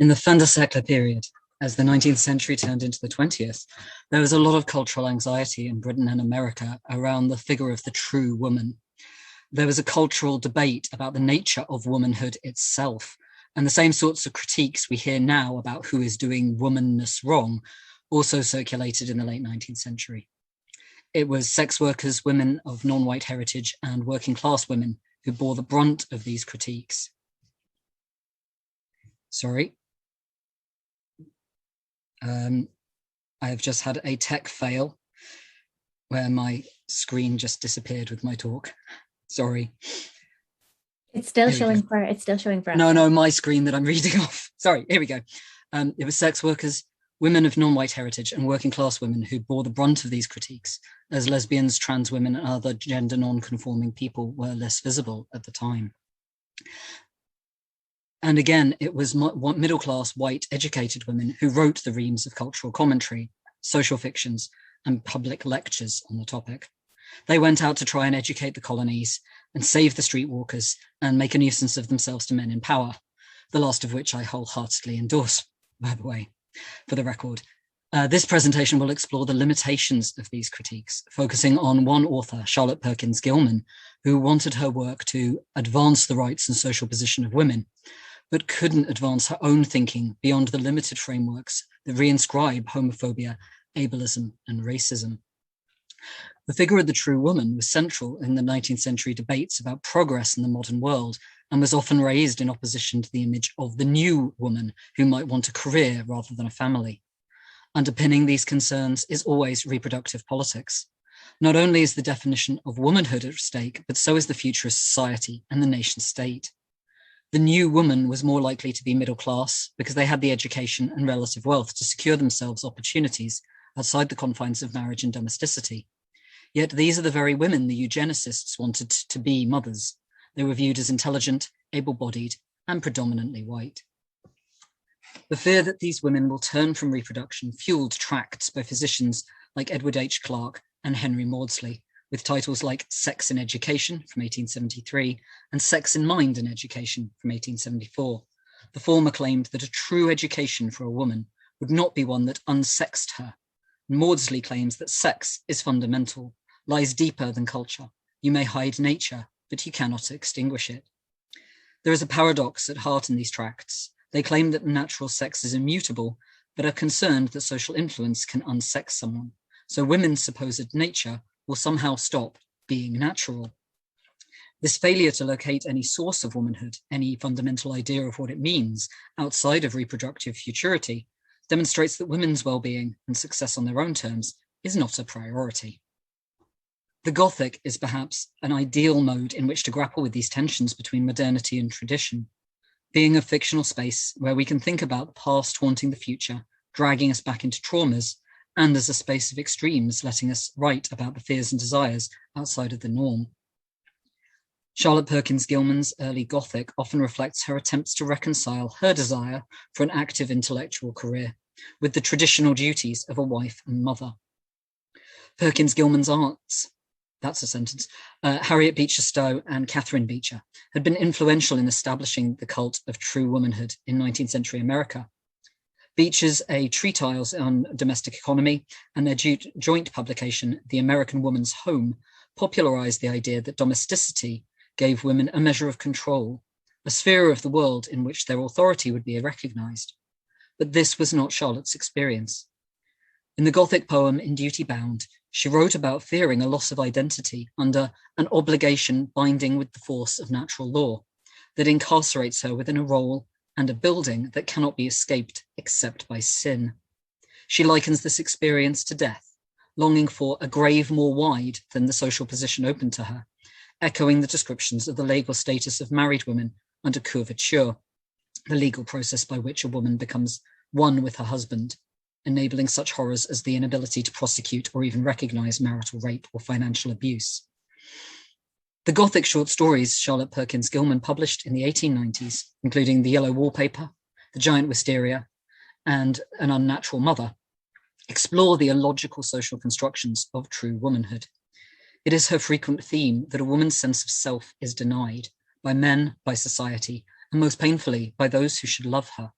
In the fin de siècle period, as the 19th century turned into the 20th, there was a lot of cultural anxiety in Britain and America around the figure of the true woman. There was a cultural debate about the nature of womanhood itself, and the same sorts of critiques we hear now about who is doing womanness wrong also circulated in the late 19th century. It was sex workers, women of non-white heritage, and working class women who bore the brunt of these critiques. Sorry. I have just had a tech fail where my screen just disappeared with my talk. Sorry. It's still showing for us. No, my screen that I'm reading off. Sorry, here we go. It was sex workers, women of non-white heritage, and working class women who bore the brunt of these critiques, as lesbians, trans women, and other gender non-conforming people were less visible at the time. And again, it was middle-class, white, educated women who wrote the reams of cultural commentary, social fictions, and public lectures on the topic. They went out to try and educate the colonies and save the streetwalkers and make a nuisance of themselves to men in power, the last of which I wholeheartedly endorse, by the way, for the record. This presentation will explore the limitations of these critiques, focusing on one author, Charlotte Perkins Gilman, who wanted her work to advance the rights and social position of women, but couldn't advance her own thinking beyond the limited frameworks that reinscribe homophobia, ableism, and racism. The figure of the true woman was central in the 19th century debates about progress in the modern world, and was often raised in opposition to the image of the new woman who might want a career rather than a family. Underpinning these concerns is always reproductive politics. Not only is the definition of womanhood at stake, but so is the future of society and the nation state. The new woman was more likely to be middle class because they had the education and relative wealth to secure themselves opportunities outside the confines of marriage and domesticity. Yet these are the very women the eugenicists wanted to be mothers. They were viewed as intelligent, able-bodied, and predominantly white. The fear that these women will turn from reproduction fueled tracts by physicians like Edward H. Clarke and Henry Maudsley, with titles like Sex in Education from 1873 and Sex in Mind and Education from 1874. The former claimed that a true education for a woman would not be one that unsexed her. Maudsley claims that sex is fundamental, lies deeper than culture. You may hide nature, but you cannot extinguish it. There is a paradox at heart in these tracts. They claim that natural sex is immutable, but are concerned that social influence can unsex someone. So women's supposed nature will somehow stop being natural. This failure to locate any source of womanhood, any fundamental idea of what it means outside of reproductive futurity, demonstrates that women's well-being and success on their own terms is not a priority. The Gothic is perhaps an ideal mode in which to grapple with these tensions between modernity and tradition, being a fictional space where we can think about the past haunting the future, dragging us back into traumas, and as a space of extremes, letting us write about the fears and desires outside of the norm. Charlotte Perkins Gilman's early Gothic often reflects her attempts to reconcile her desire for an active intellectual career with the traditional duties of a wife and mother. Perkins Gilman's aunts, that's a sentence, Harriet Beecher Stowe and Catherine Beecher, had been influential in establishing the cult of true womanhood in 19th century America. Beecher's A Treatise on Domestic Economy and their joint publication, The American Woman's Home, popularized the idea that domesticity gave women a measure of control, a sphere of the world in which their authority would be recognized. But this was not Charlotte's experience. In the Gothic poem In Duty Bound, she wrote about fearing a loss of identity under an obligation binding with the force of natural law that incarcerates her within a role and a building that cannot be escaped except by sin. She likens this experience to death, longing for a grave more wide than the social position open to her, echoing the descriptions of the legal status of married women under coverture, the legal process by which a woman becomes one with her husband, enabling such horrors as the inability to prosecute or even recognize marital rape or financial abuse. The Gothic short stories Charlotte Perkins Gilman published in the 1890s, including The Yellow Wallpaper, The Giant Wisteria, and An Unnatural Mother, explore the illogical social constructions of true womanhood. It is her frequent theme that a woman's sense of self is denied by men, by society, and most painfully by those who should love her.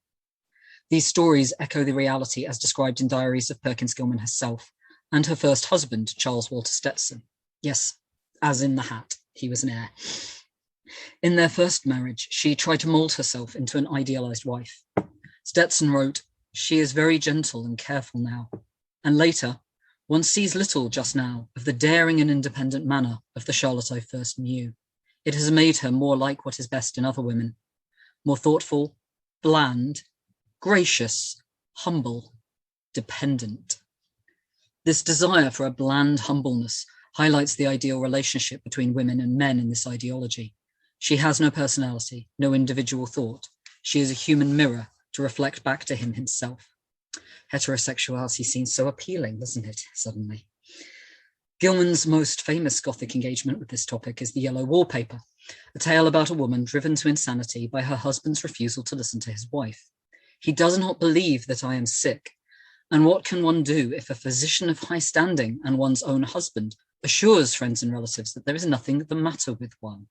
These stories echo the reality as described in diaries of Perkins Gilman herself and her first husband, Charles Walter Stetson. Yes, as in the hat, he was an heir. In their first marriage, she tried to mold herself into an idealized wife. Stetson wrote, "She is very gentle and careful now." And later, "One sees little just now of the daring and independent manner of the Charlotte I first knew. It has made her more like what is best in other women, more thoughtful, bland, gracious, humble, dependent." This desire for a bland humbleness highlights the ideal relationship between women and men in this ideology. She has no personality, no individual thought. She is a human mirror to reflect back to him himself. Heterosexuality seems so appealing, doesn't it, suddenly? Gilman's most famous Gothic engagement with this topic is The Yellow Wallpaper, a tale about a woman driven to insanity by her husband's refusal to listen to his wife. "He does not believe that I am sick. And what can one do if a physician of high standing and one's own husband assures friends and relatives that there is nothing the matter with one?"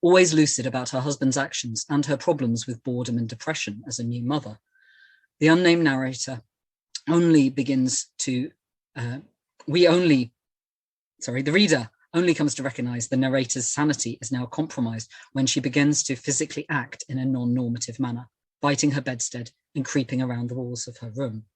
Always lucid about her husband's actions and her problems with boredom and depression as a new mother, the unnamed narrator the reader only comes to recognize the narrator's sanity is now compromised when she begins to physically act in a non-normative manner, biting her bedstead and creeping around the walls of her room.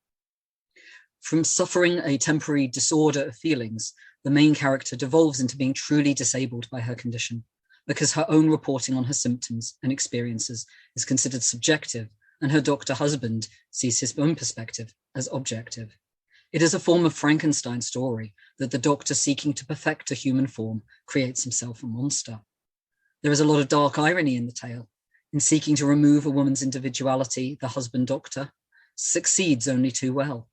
From suffering a temporary disorder of feelings, the main character devolves into being truly disabled by her condition, because her own reporting on her symptoms and experiences is considered subjective, and her doctor husband sees his own perspective as objective. It is a form of Frankenstein story that the doctor seeking to perfect a human form creates himself a monster. There is a lot of dark irony in the tale. In seeking to remove a woman's individuality, the husband doctor succeeds only too well.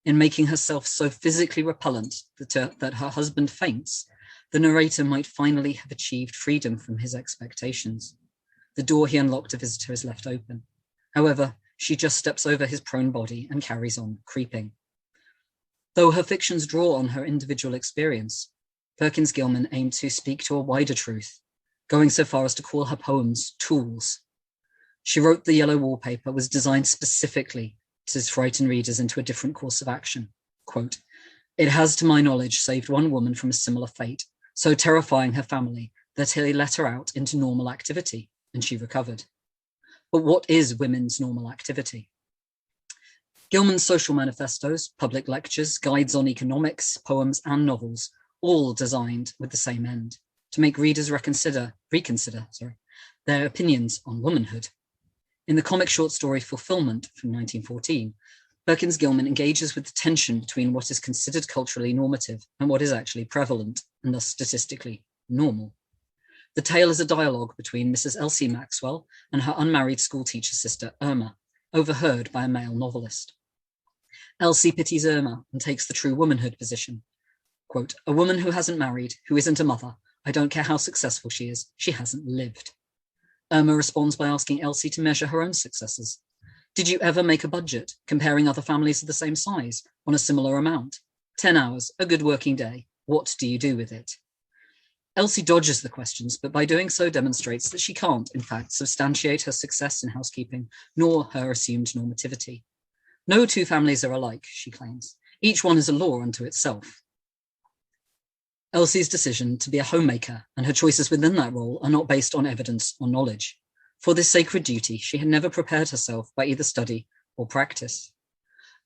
In making herself so physically repellent that her husband faints, the narrator might finally have achieved freedom from his expectations. The door he unlocked to visitor is left open. However, she just steps over his prone body and carries on creeping. Though her fictions draw on her individual experience, Perkins Gilman aimed to speak to a wider truth, going so far as to call her poems tools. She wrote the yellow wallpaper was designed specifically to frighten readers into a different course of action. Quote, "It has, to my knowledge, saved one woman from a similar fate, so terrifying her family that he let her out into normal activity, and she recovered." But what is women's normal activity? Gilman's social manifestos, public lectures, guides on economics, poems, and novels, all designed with the same end, to make readers reconsider their opinions on womanhood. In the comic short story Fulfillment from 1914, Perkins Gilman engages with the tension between what is considered culturally normative and what is actually prevalent, and thus statistically normal. The tale is a dialogue between Mrs. Elsie Maxwell and her unmarried schoolteacher sister Irma, overheard by a male novelist. Elsie pities Irma and takes the true womanhood position. Quote, "A woman who hasn't married, who isn't a mother, I don't care how successful she is, she hasn't lived." Irma responds by asking Elsie to measure her own successes. "Did you ever make a budget, comparing other families of the same size, on a similar amount? 10 hours, a good working day. What do you do with it?" Elsie dodges the questions, but by doing so demonstrates that she can't, in fact, substantiate her success in housekeeping, nor her assumed normativity. "No two families are alike," she claims. "Each one is a law unto itself." Elsie's decision to be a homemaker and her choices within that role are not based on evidence or knowledge. For this sacred duty, she had never prepared herself by either study or practice.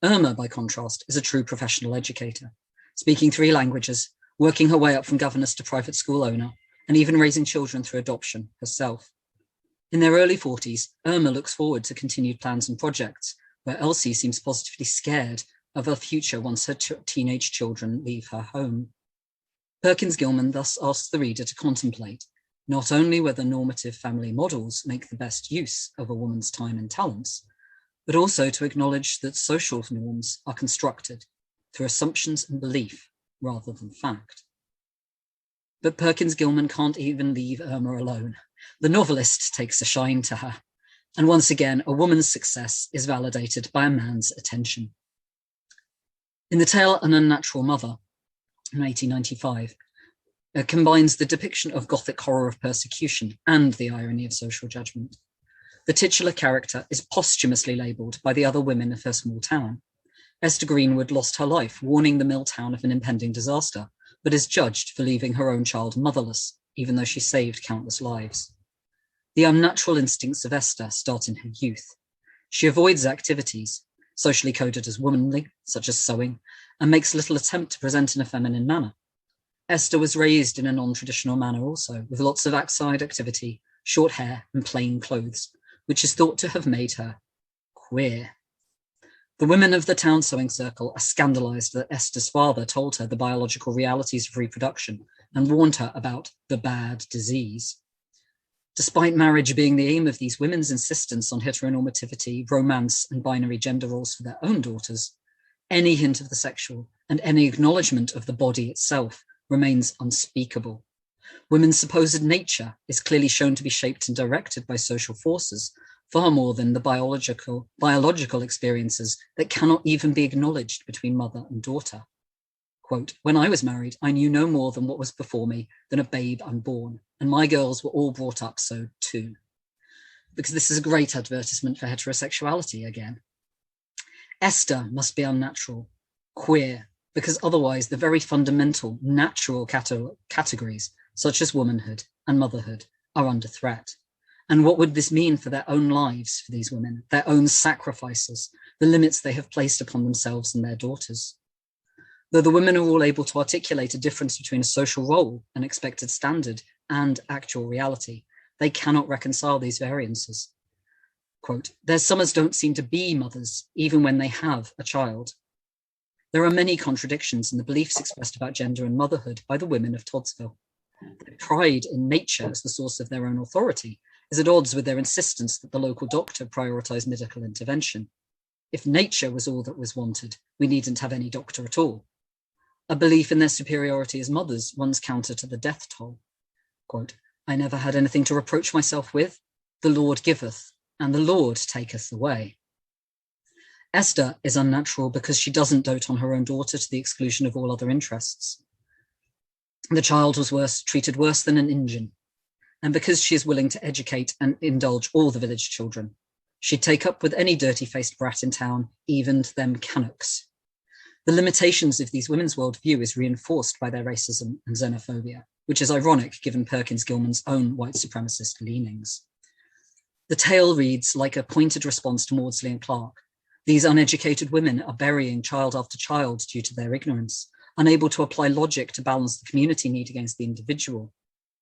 Irma, by contrast, is a true professional educator, speaking 3 languages, working her way up from governess to private school owner, and even raising children through adoption herself. In their early 40s, Irma looks forward to continued plans and projects, where Elsie seems positively scared of her future once her teenage children leave her home. Perkins Gilman thus asks the reader to contemplate not only whether normative family models make the best use of a woman's time and talents, but also to acknowledge that social norms are constructed through assumptions and belief rather than fact. But Perkins Gilman can't even leave Irma alone. The novelist takes a shine to her, and once again, a woman's success is validated by a man's attention. In the tale An Unnatural Mother, in 1895, combines the depiction of Gothic horror of persecution and the irony of social judgment. The titular character is posthumously labelled by the other women of her small town. Esther Greenwood lost her life warning the mill town of an impending disaster, but is judged for leaving her own child motherless, even though she saved countless lives. The unnatural instincts of Esther start in her youth. She avoids activities, socially coded as womanly, such as sewing, and makes little attempt to present in a feminine manner. Esther was raised in a non-traditional manner also, with lots of outside activity, short hair, and plain clothes, which is thought to have made her queer. The women of the town sewing circle are scandalized that Esther's father told her the biological realities of reproduction and warned her about the bad disease. Despite marriage being the aim of these women's insistence on heteronormativity, romance, and binary gender roles for their own daughters, any hint of the sexual and any acknowledgement of the body itself remains unspeakable. Women's supposed nature is clearly shown to be shaped and directed by social forces, far more than the biological experiences that cannot even be acknowledged between mother and daughter. Quote, "When I was married, I knew no more than what was before me than a babe unborn, and my girls were all brought up so too." Because this is a great advertisement for heterosexuality again. Esther must be unnatural, queer, because otherwise the very fundamental natural categories, such as womanhood and motherhood, are under threat. And what would this mean for their own lives for these women, their own sacrifices, the limits they have placed upon themselves and their daughters? Though the women are all able to articulate a difference between a social role, an expected standard, and actual reality, they cannot reconcile these variances. Quote, "Their summers don't seem to be mothers, even when they have a child." There are many contradictions in the beliefs expressed about gender and motherhood by the women of Toddsville. Their pride in nature as the source of their own authority is at odds with their insistence that the local doctor prioritize medical intervention. If nature was all that was wanted, we needn't have any doctor at all. A belief in their superiority as mothers runs counter to the death toll. Quote, "I never had anything to reproach myself with. The Lord giveth, and the Lord taketh away." Esther is unnatural because she doesn't dote on her own daughter to the exclusion of all other interests. The child was treated worse than an Injun. And because she is willing to educate and indulge all the village children, she'd take up with any dirty-faced brat in town, even to them Canucks. The limitations of these women's worldview is reinforced by their racism and xenophobia, which is ironic given Perkins Gilman's own white supremacist leanings. The tale reads like a pointed response to Maudsley and Clark. These uneducated women are burying child after child due to their ignorance, unable to apply logic to balance the community need against the individual.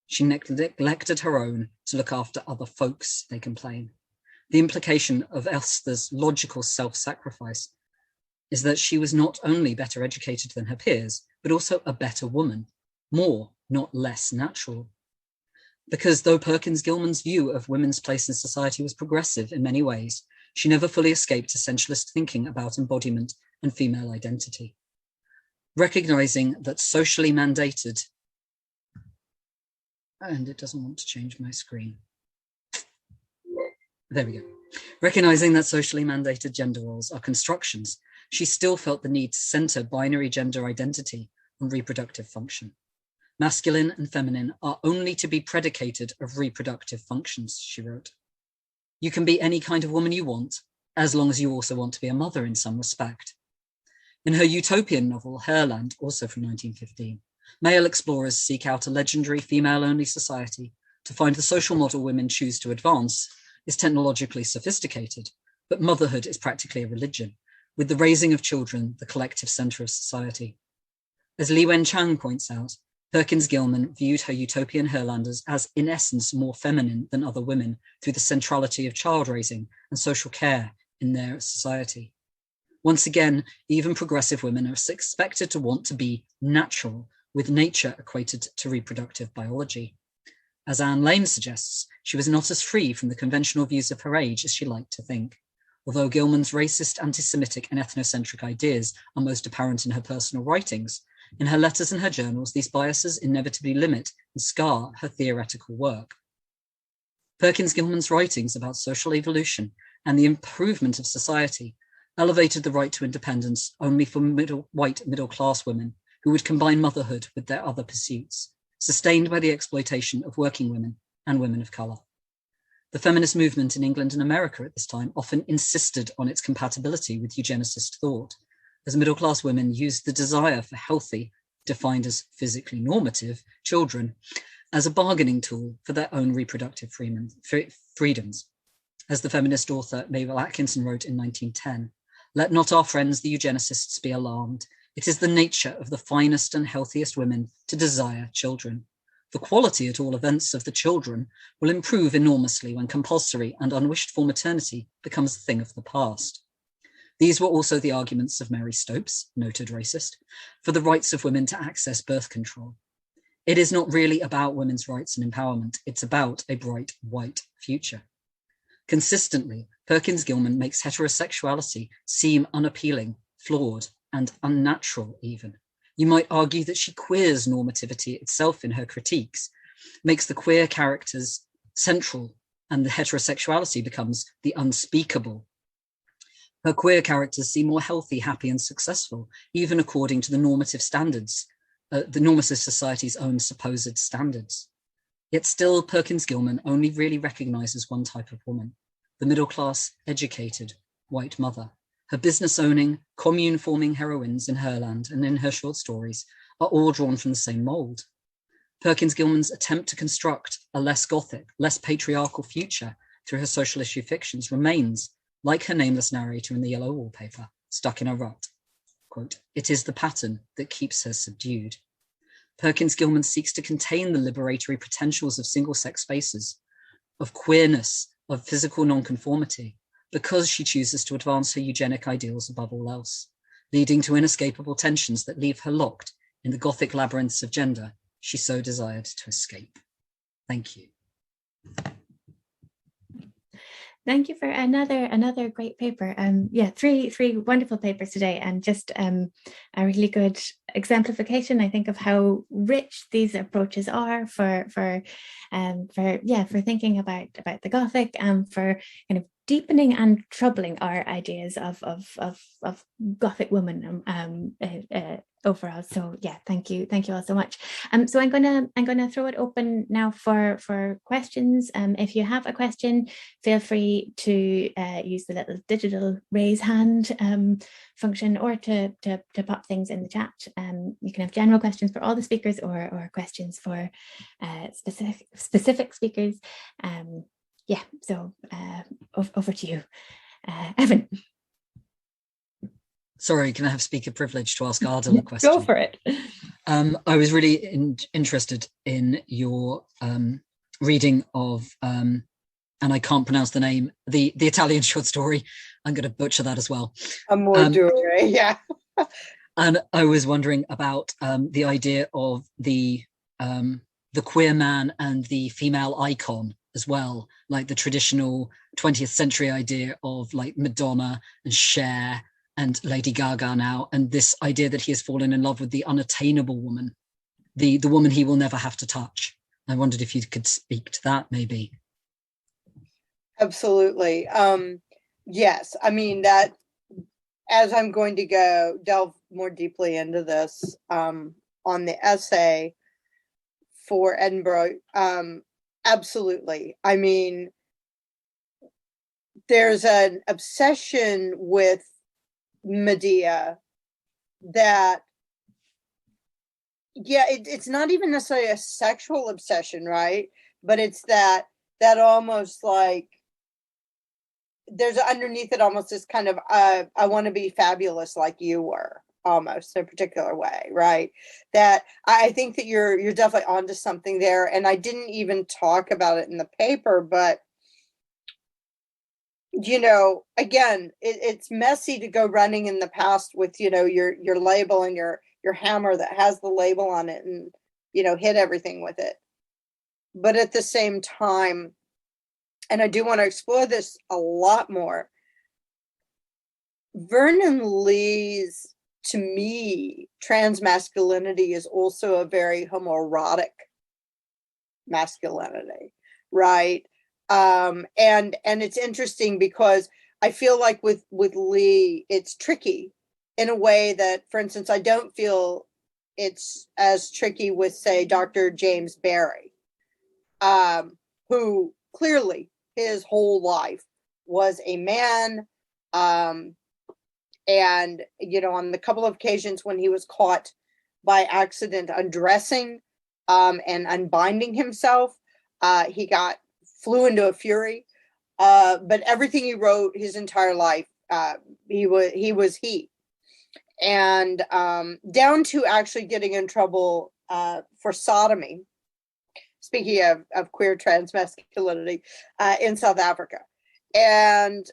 She neglected her own to look after other folks, they complain. The implication of Esther's logical self-sacrifice is that she was not only better educated than her peers, but also a better woman, more, not less natural. Because though Perkins Gilman's view of women's place in society was progressive in many ways, she never fully escaped essentialist thinking about embodiment and female identity. Recognizing that socially mandated, and it doesn't want to change my screen. There we go. Recognizing that socially mandated gender roles are constructions, she still felt the need to center binary gender identity on reproductive function. Masculine and feminine are only to be predicated of reproductive functions, she wrote. You can be any kind of woman you want, as long as you also want to be a mother in some respect. In her utopian novel, Hairland, also from 1915, male explorers seek out a legendary female-only society to find the social model women choose to advance is technologically sophisticated, but motherhood is practically a religion, with the raising of children the collective center of society. As Li Wen Chang points out, Perkins Gilman viewed her utopian Herlanders as, in essence, more feminine than other women through the centrality of child raising and social care in their society. Once again, even progressive women are expected to want to be natural, with nature equated to reproductive biology. As Anne Lane suggests, she was not as free from the conventional views of her age as she liked to think. Although Gilman's racist, anti-Semitic, and ethnocentric ideas are most apparent in her personal writings, in her letters and her journals, these biases inevitably limit and scar her theoretical work. Perkins Gilman's writings about social evolution and the improvement of society elevated the right to independence only for white middle-class women who would combine motherhood with their other pursuits, sustained by the exploitation of working women and women of colour. The feminist movement in England and America at this time often insisted on its compatibility with eugenicist thought, as middle-class women used the desire for healthy, defined as physically normative, children as a bargaining tool for their own reproductive freedoms. As the feminist author Mabel Atkinson wrote in 1910, "Let not our friends the eugenicists be alarmed. It is the nature of the finest and healthiest women to desire children. The quality, at all events, of the children will improve enormously when compulsory and unwished-for maternity becomes a thing of the past." These were also the arguments of Mary Stopes, noted racist, for the rights of women to access birth control. It is not really about women's rights and empowerment, it's about a bright white future. Consistently, Perkins Gilman makes heterosexuality seem unappealing, flawed, and unnatural even. You might argue that she queers normativity itself in her critiques, makes the queer characters central, and the heterosexuality becomes the unspeakable. Her queer characters seem more healthy, happy, and successful, even according to the normative standards, the normative society's own supposed standards. Yet still, Perkins Gilman only really recognizes one type of woman, the middle-class, educated, white mother. Her business-owning, commune-forming heroines in Herland and in her short stories are all drawn from the same mold. Perkins Gilman's attempt to construct a less Gothic, less patriarchal future through her social issue fictions remains, like her nameless narrator in The Yellow Wallpaper, stuck in a rut. Quote, "It is the pattern that keeps her subdued." Perkins Gilman seeks to contain the liberatory potentials of single-sex spaces, of queerness, of physical nonconformity, because she chooses to advance her eugenic ideals above all else, leading to inescapable tensions that leave her locked in the Gothic labyrinths of gender she so desired to escape. Thank you. Thank you for another great paper. Yeah, three wonderful papers today, and just a really good exemplification, I think, of how rich these approaches are for thinking about the Gothic, and for kind of deepening and troubling our ideas of Gothic women overall. So yeah, thank you all so much. So I'm gonna throw it open now for questions. If you have a question, feel free to use the little digital raise hand function, or to pop things in the chat. You can have general questions for all the speakers, or questions for specific speakers. Yeah, so over to you, Evan. Sorry, can I have speaker privilege to ask Ardal a question? Go for it. I was really interested in your reading of, and I can't pronounce the name, the Italian short story. I'm going to butcher that as well. Amor dure, yeah. And I was wondering about the idea of the queer man and the female icon as well, like the traditional 20th century idea of like Madonna and Cher and Lady Gaga now, and this idea that he has fallen in love with the unattainable woman, the woman he will never have to touch. I wondered if you could speak to that, maybe. Absolutely. Yes, I mean, that, as I'm going to delve more deeply into this on the essay for Edinburgh, absolutely. I mean, there's an obsession with Medea that, yeah, it's not even necessarily a sexual obsession, right? But it's that almost like there's underneath it almost this kind of I want to be fabulous like you were, almost in a particular way, right? That I think that you're definitely onto something there. And I didn't even talk about it in the paper, but you know, again, it's messy to go running in the past with, you know, your label and your hammer that has the label on it, and, you know, hit everything with it. But at the same time, and I do want to explore this a lot more, Vernon Lee's, to me, transmasculinity is also a very homoerotic masculinity, right? And it's interesting because I feel like with Lee, it's tricky in a way that, for instance, I don't feel it's as tricky with, say, Dr. James Barry, who clearly his whole life was a man. And, you know, on the couple of occasions when he was caught by accident undressing and unbinding himself, he flew into a fury. But everything he wrote his entire life, he was he. And down to actually getting in trouble for sodomy, speaking of queer transmasculinity, in South Africa. And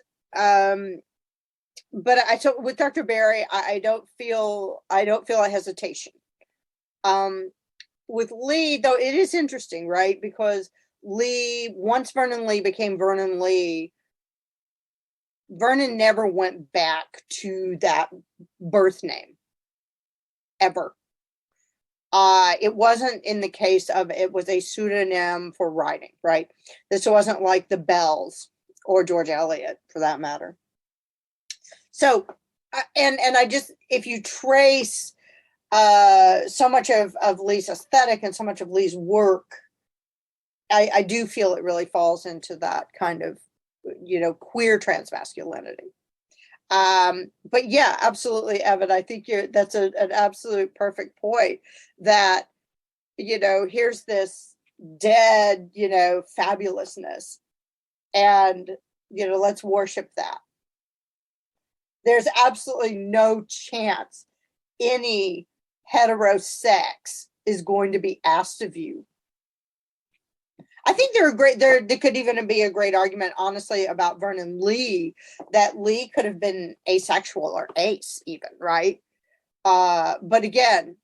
but with Dr. Barry, I don't feel a hesitation. With Lee, though, it is interesting, right? Because Lee, once Vernon Lee became Vernon Lee, Vernon never went back to that birth name, ever. It wasn't in the case of, it was a pseudonym for writing, right? This wasn't like the Bells or George Eliot, for that matter. So, and I just, if you trace so much of Lee's aesthetic and so much of Lee's work, I do feel it really falls into that kind of, you know, queer transmasculinity. But yeah, absolutely, Evan. I think that's an absolute perfect point, that, you know, here's this dead, you know, fabulousness, and, you know, let's worship that. There's absolutely no chance any heterosex is going to be asked of you. I think there could even be a great argument, honestly, about Vernon Lee, that Lee could have been asexual or ace even, right? But again,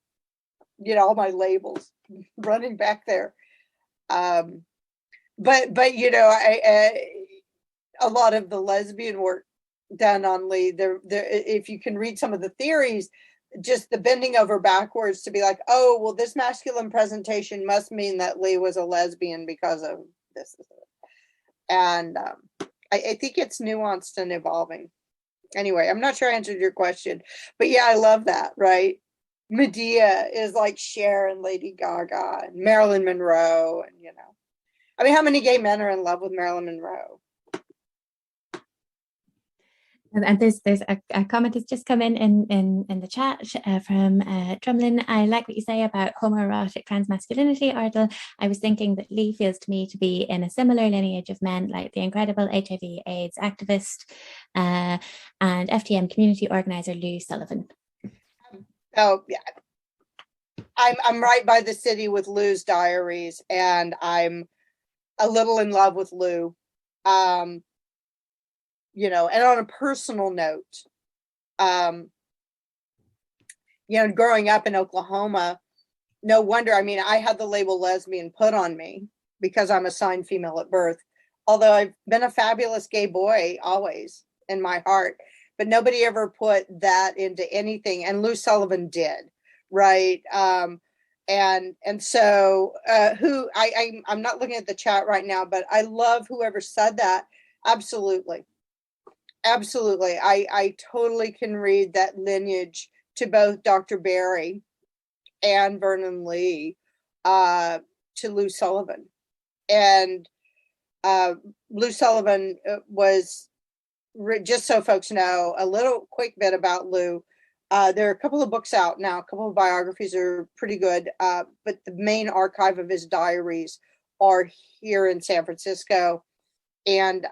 you know, all my labels running back there. But you know, a lot of the lesbian work done on Lee, there, if you can read some of the theories, just the bending over backwards to be like, oh, well, this masculine presentation must mean that Lee was a lesbian because of this. And I think it's nuanced and evolving. Anyway, I'm not sure I answered your question, but yeah, I love that, right? Medea is like Cher and Lady Gaga and Marilyn Monroe, and I mean, how many gay men are in love with Marilyn Monroe? And there's a comment that's just come in the chat from Drumlin. I like what you say about homoerotic transmasculinity, Ardal. I was thinking that Lee feels to me to be in a similar lineage of men like the incredible HIV/AIDS activist and FTM community organizer Lou Sullivan. Oh yeah, I'm right by the city with Lou's diaries, and I'm a little in love with Lou. And on a personal note, growing up in Oklahoma, no wonder, I mean, I had the label lesbian put on me because I'm assigned female at birth, although I've been a fabulous gay boy always in my heart, but nobody ever put that into anything, and Lou Sullivan did, right? And so I'm not looking at the chat right now, but I love whoever said that. Absolutely. I totally can read that lineage to both Dr. Barry and Vernon Lee, to Lou Sullivan. And Lou Sullivan was, just so folks know, a little quick bit about Lou. There are a couple of books out now, a couple of biographies are pretty good, but the main archive of his diaries are here in San Francisco. And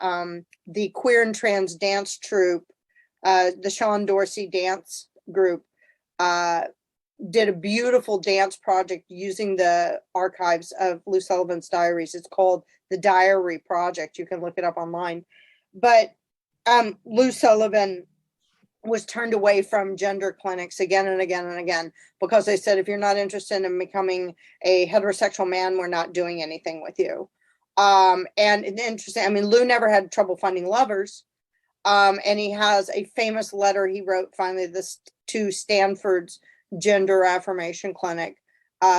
the queer and trans dance troupe, the Sean Dorsey dance group, did a beautiful dance project using the archives of Lou Sullivan's diaries. It's called the Diary Project. You can look it up online. But Lou Sullivan was turned away from gender clinics again and again and again because they said, if you're not interested in becoming a heterosexual man, we're not doing anything with you. And interesting, I mean, Lou never had trouble finding lovers. And he has a famous letter he wrote finally to Stanford's gender affirmation clinic,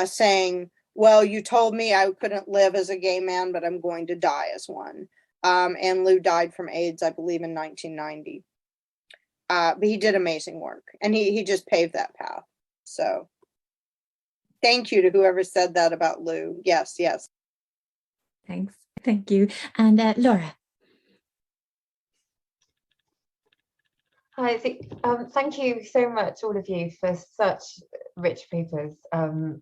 saying, well, you told me I couldn't live as a gay man, but I'm going to die as one. And Lou died from AIDS, I believe, in 1990. But he did amazing work, and he just paved that path. So thank you to whoever said that about Lou. Yes. Thanks. Thank you. And Laura. Hi, thank you so much, all of you, for such rich papers. So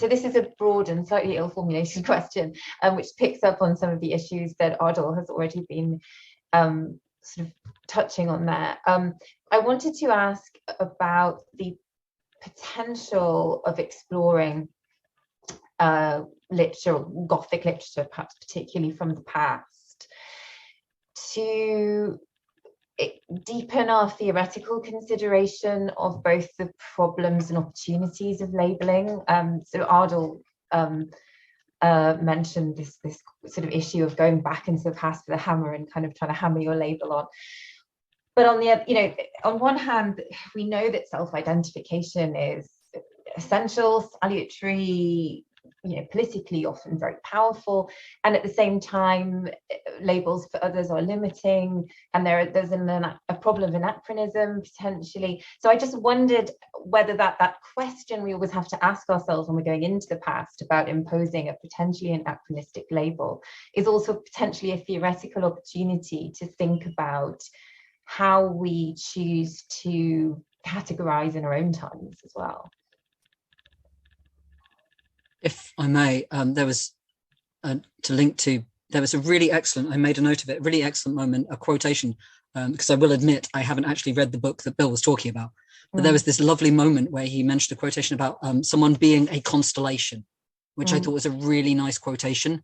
this is a broad and slightly ill-formulated question, which picks up on some of the issues that Ardal has already been sort of touching on there. I wanted to ask about the potential of exploring literature, Gothic literature, perhaps particularly from the past, to deepen our theoretical consideration of both the problems and opportunities of labeling. So Ardal mentioned this sort of issue of going back into the past with a hammer and kind of trying to hammer your label on. But on the other, on one hand, we know that self-identification is essential, salutary, politically often very powerful, and at the same time labels for others are limiting, and there's a problem of anachronism potentially. So I just wondered whether that question we always have to ask ourselves when we're going into the past about imposing a potentially anachronistic label is also potentially a theoretical opportunity to think about how we choose to categorize in our own times as well. If I may, there was there was a really excellent, I made a note of it, really excellent moment, a quotation, because I will admit I haven't actually read the book that Bill was talking about, but there was this lovely moment where he mentioned a quotation about someone being a constellation, which I thought was a really nice quotation,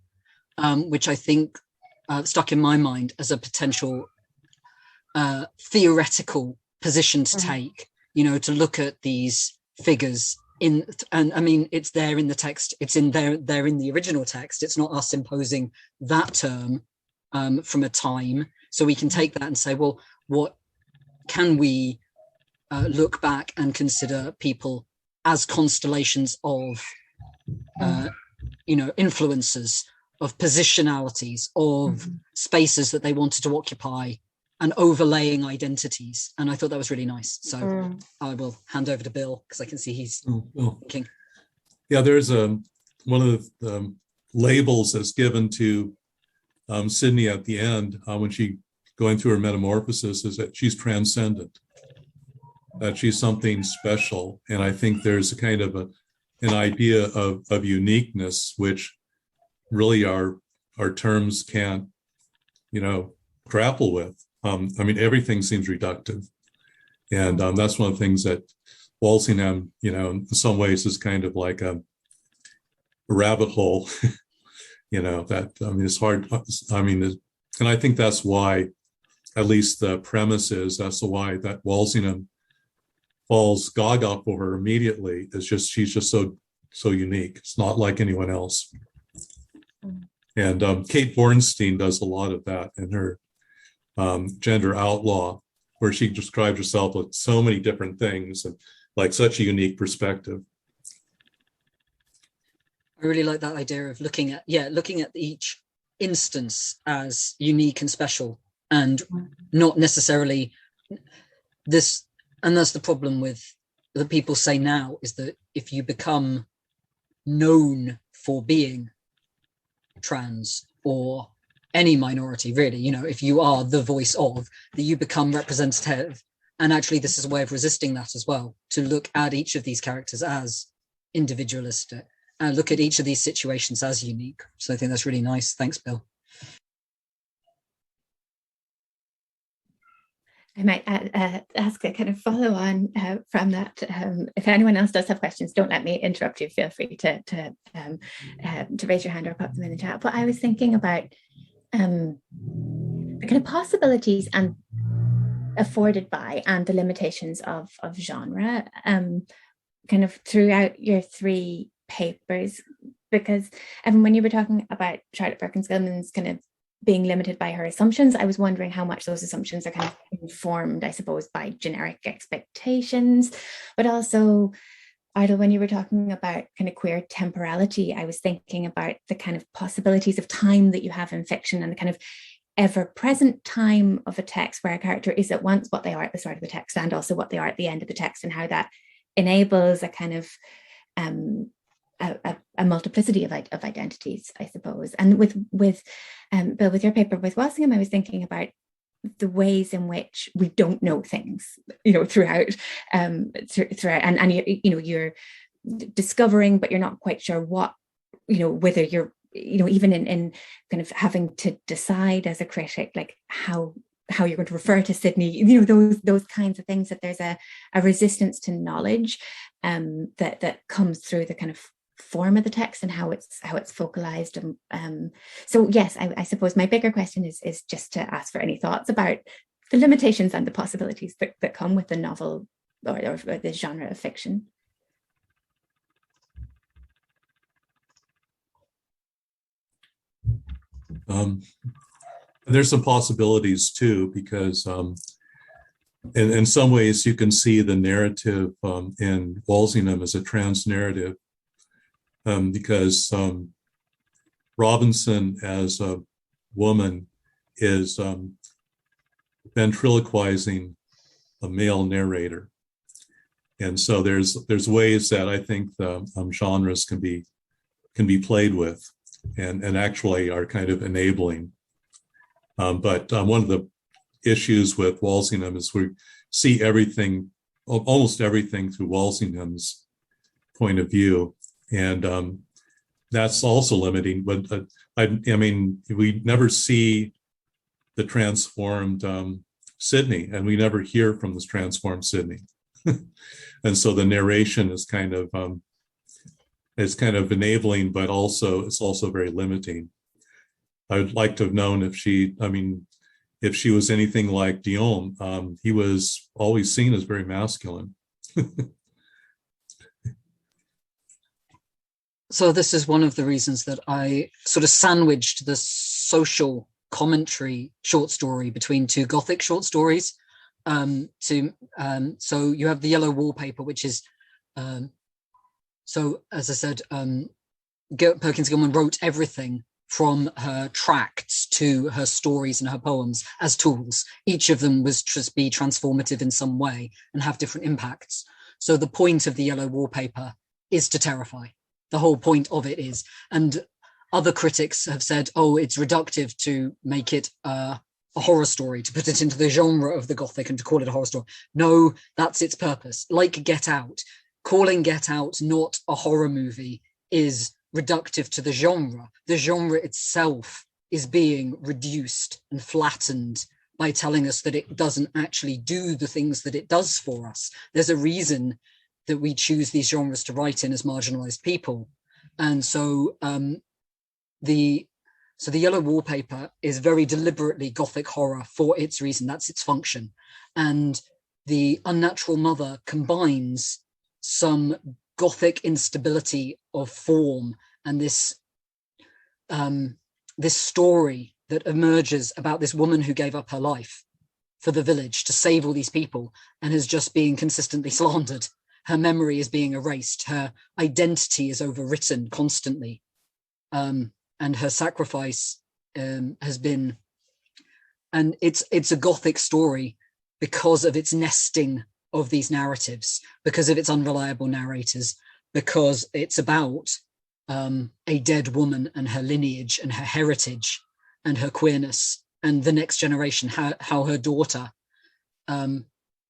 which I think stuck in my mind as a potential theoretical position to take, to look at these figures and I mean, it's there in the text, it's in there in the original text. It's not us imposing that term from a time. So we can take that and say, well, what can we look back and consider people as constellations of, influences positionalities, of spaces that they wanted to occupy, and overlaying identities. And I thought that was really nice. So I will hand over to Bill, because I can see he's thinking. Yeah, there's one of the labels that's given to Sydney at the end when she going through her metamorphosis is that she's transcendent, that she's something special. And I think there's a kind of an idea of uniqueness, which really our terms can't, grapple with. I mean, everything seems reductive. And that's one of the things that Walsingham, in some ways is kind of like a rabbit hole, it's hard. And I think that's why, at least the premise is, that's why that Walsingham falls gaga for her immediately. It's just, she's just so unique. It's not like anyone else. And Kate Bornstein does a lot of that in her Gender Outlaw, where she describes herself with so many different things and like such a unique perspective. I really like that idea of looking at each instance as unique and special, and not necessarily this. And that's the problem with that people say now, is that if you become known for being trans or any minority, really, if you are the voice of, that you become representative. And actually this is a way of resisting that as well, to look at each of these characters as individualistic and look at each of these situations as unique. So I think that's really nice. Thanks, Bill. I might ask a kind of follow on from that. If anyone else does have questions, don't let me interrupt you. Feel free to raise your hand or pop them in the chat. But I was thinking about the kind of possibilities and afforded by and the limitations of genre kind of throughout your three papers, because when you were talking about Charlotte Perkins Gilman's kind of being limited by her assumptions, I was wondering how much those assumptions are kind of informed, I suppose, by generic expectations, but also, Idle, when you were talking about kind of queer temporality, I was thinking about the kind of possibilities of time that you have in fiction and the kind of ever-present time of a text where a character is at once what they are at the start of the text and also what they are at the end of the text, and how that enables a kind of a multiplicity of identities, I suppose. And with Bill, with your paper with Walsingham, I was thinking about the ways in which we don't know things, throughout, and you're discovering, but you're not quite sure what, whether you're, even in kind of having to decide as a critic, like how you're going to refer to Sydney, those kinds of things, that there's a resistance to knowledge that comes through the kind of form of the text and how it's focalized. So yes, I suppose my bigger question is just to ask for any thoughts about the limitations and the possibilities that come with the novel or the genre of fiction. There's some possibilities too, because in some ways you can see the narrative in Walsingham as a trans narrative, because Robinson as a woman is ventriloquizing a male narrator. And so there's ways that I think the genres can be played with and actually are kind of enabling. But one of the issues with Walsingham is we see everything, almost everything, through Walsingham's point of view. And that's also limiting, but I mean, we never see the transformed Sydney, and we never hear from this transformed Sydney. And so the narration is kind of enabling, but it's also very limiting. I would like to have known if she was anything like Dion. He was always seen as very masculine. So this is one of the reasons that I sort of sandwiched the social commentary short story between two Gothic short stories. So you have the Yellow Wallpaper, which is, so as I said, Perkins Gilman wrote everything from her tracts to her stories and her poems as tools. Each of them was to be transformative in some way and have different impacts. So the point of the yellow wallpaper is to terrify. The whole point of it is, and other critics have said, oh, it's reductive to make it a horror story, to put it into the genre of the Gothic and to call it a horror story. No, that's its purpose. Like Get Out, calling Get Out not a horror movie is reductive to the genre. The genre itself is being reduced and flattened by telling us that it doesn't actually do the things that it does for us. There's a reason that we choose these genres to write in as marginalized people. And so the yellow wallpaper is very deliberately Gothic horror for its reason. That's its function. And the Unnatural Mother combines some Gothic instability of form and this story that emerges about this woman who gave up her life for the village to save all these people and is just being consistently slandered. Her memory is being erased. Her identity is overwritten constantly. And her sacrifice has been, and it's a Gothic story because of its nesting of these narratives, because of its unreliable narrators, because it's about a dead woman and her lineage and her heritage and her queerness and the next generation, how her daughter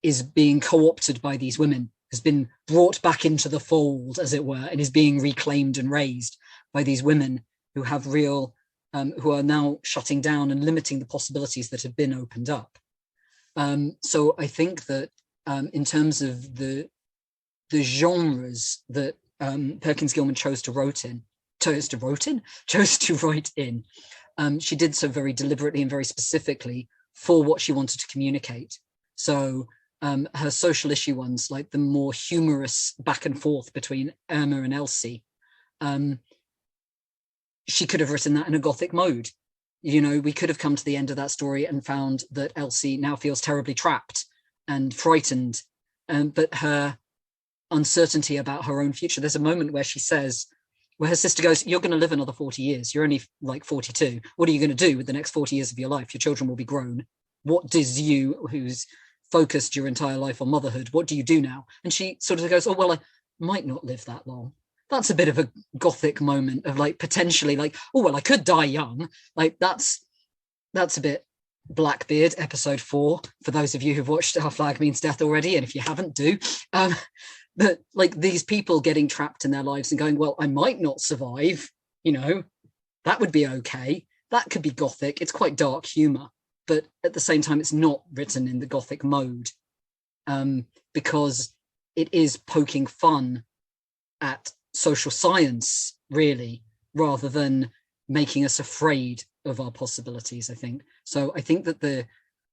is being co-opted by these women, has been brought back into the fold, as it were, and is being reclaimed and raised by these women who have real, who are now shutting down and limiting the possibilities that have been opened up. So I think that in terms of the genres that Perkins Gilman chose to write in, she did so very deliberately and very specifically for what she wanted to communicate. So her social issue ones, like the more humorous back and forth between Irma and Elsie, she could have written that in a Gothic mode. You know, we could have come to the end of that story and found that Elsie now feels terribly trapped and frightened, but her uncertainty about her own future. There's a moment where she says, where her sister goes, you're going to live another 40 years. You're only like 42. What are you going to do with the next 40 years of your life? Your children will be grown. What does you, who's focused your entire life on motherhood, what do you do now? And she sort of goes, oh, well, I might not live that long. That's a bit of a Gothic moment of like potentially like, oh, well, I could die young. Like that's a bit Blackbeard episode 4 for those of you who've watched Our Flag Means Death already, and if you haven't, do. But like these people getting trapped in their lives and going, well, I might not survive, you know, that would be okay. That could be Gothic. It's quite dark humor, but at the same time, it's not written in the Gothic mode because it is poking fun at social science, really, rather than making us afraid of our possibilities, I think. So I think that the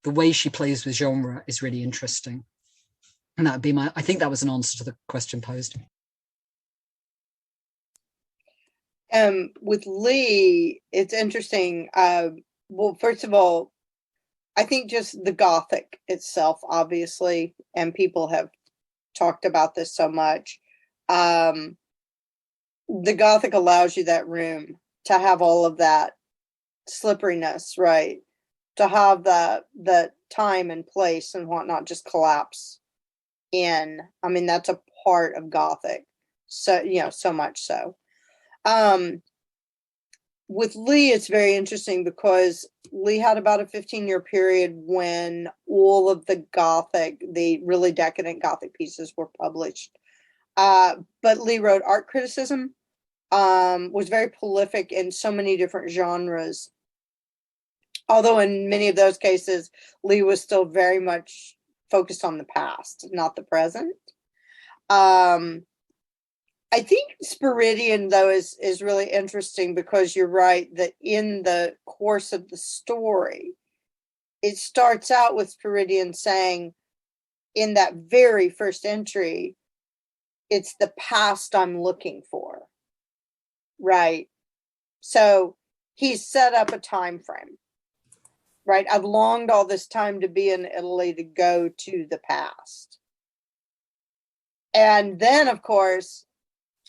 way she plays with genre is really interesting. And that would be I think that was an answer to the question posed. With Lee, it's interesting. Well, first of all, I think just the Gothic itself, obviously, and people have talked about this so much. The Gothic allows you that room to have all of that slipperiness, right? To have the time and place and whatnot just collapse in. I mean, that's a part of Gothic. So, you know, so much so. With Lee, it's very interesting because Lee had about a 15-year period when all of the really decadent Gothic pieces were published. But Lee wrote art criticism, was very prolific in so many different genres. Although in many of those cases, Lee was still very much focused on the past, not the present. I think Spiridion, though, is really interesting because you're right that in the course of the story, it starts out with Spiridion saying in that very first entry, it's the past I'm looking for, right? So he's set up a time frame, right? I've longed all this time to be in Italy to go to the past. And then, of course,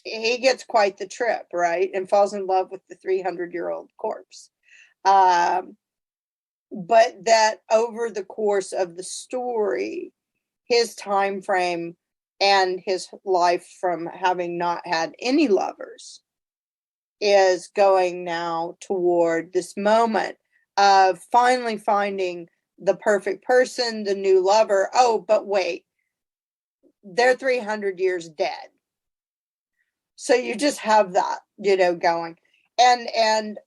he gets quite the trip, right? And falls in love with the 300-year-old corpse. But that over the course of the story, his time frame and his life from having not had any lovers is going now toward this moment of finally finding the perfect person, the new lover. Oh, but wait, they're 300 years dead. So you just have that, going. And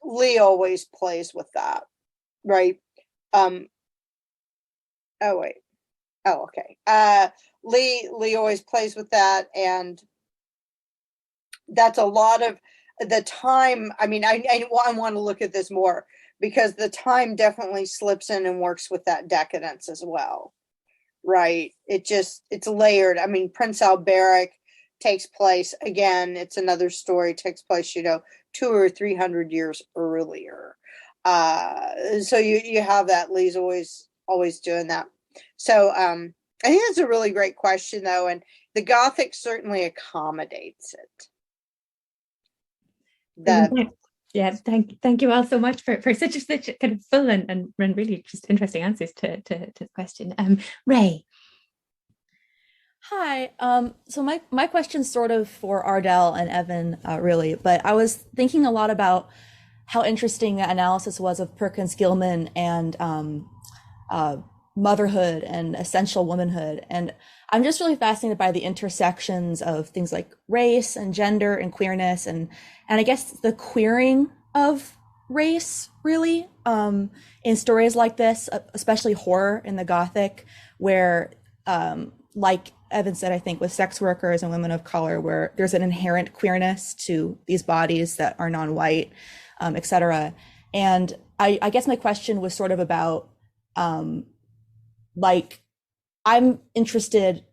Lee always plays with that, right? Oh wait. Oh, okay. Lee always plays with that, and that's a lot of the time. I mean, I want to look at this more because the time definitely slips in and works with that decadence as well, right? It's layered. I mean, Prince Alberic takes place again. It's another story. Takes place, 200 or 300 years earlier. So you have that. Lee's always doing that. So I think that's a really great question, though, and the Gothic certainly accommodates it. Thank you all so much for such kind of full and really just interesting answers to the question. Ray. Hi. So my question's sort of for Ardell and Evan, really, but I was thinking a lot about how interesting that analysis was of Perkins, Gilman, and motherhood and essential womanhood. And I'm just really fascinated by the intersections of things like race and gender and queerness and I guess the queering of race, really, in stories like this, especially horror in the Gothic, where like Evan said, I think with sex workers and women of color, where there's an inherent queerness to these bodies that are non-white, etc. And I guess my question was sort of about like, I'm interested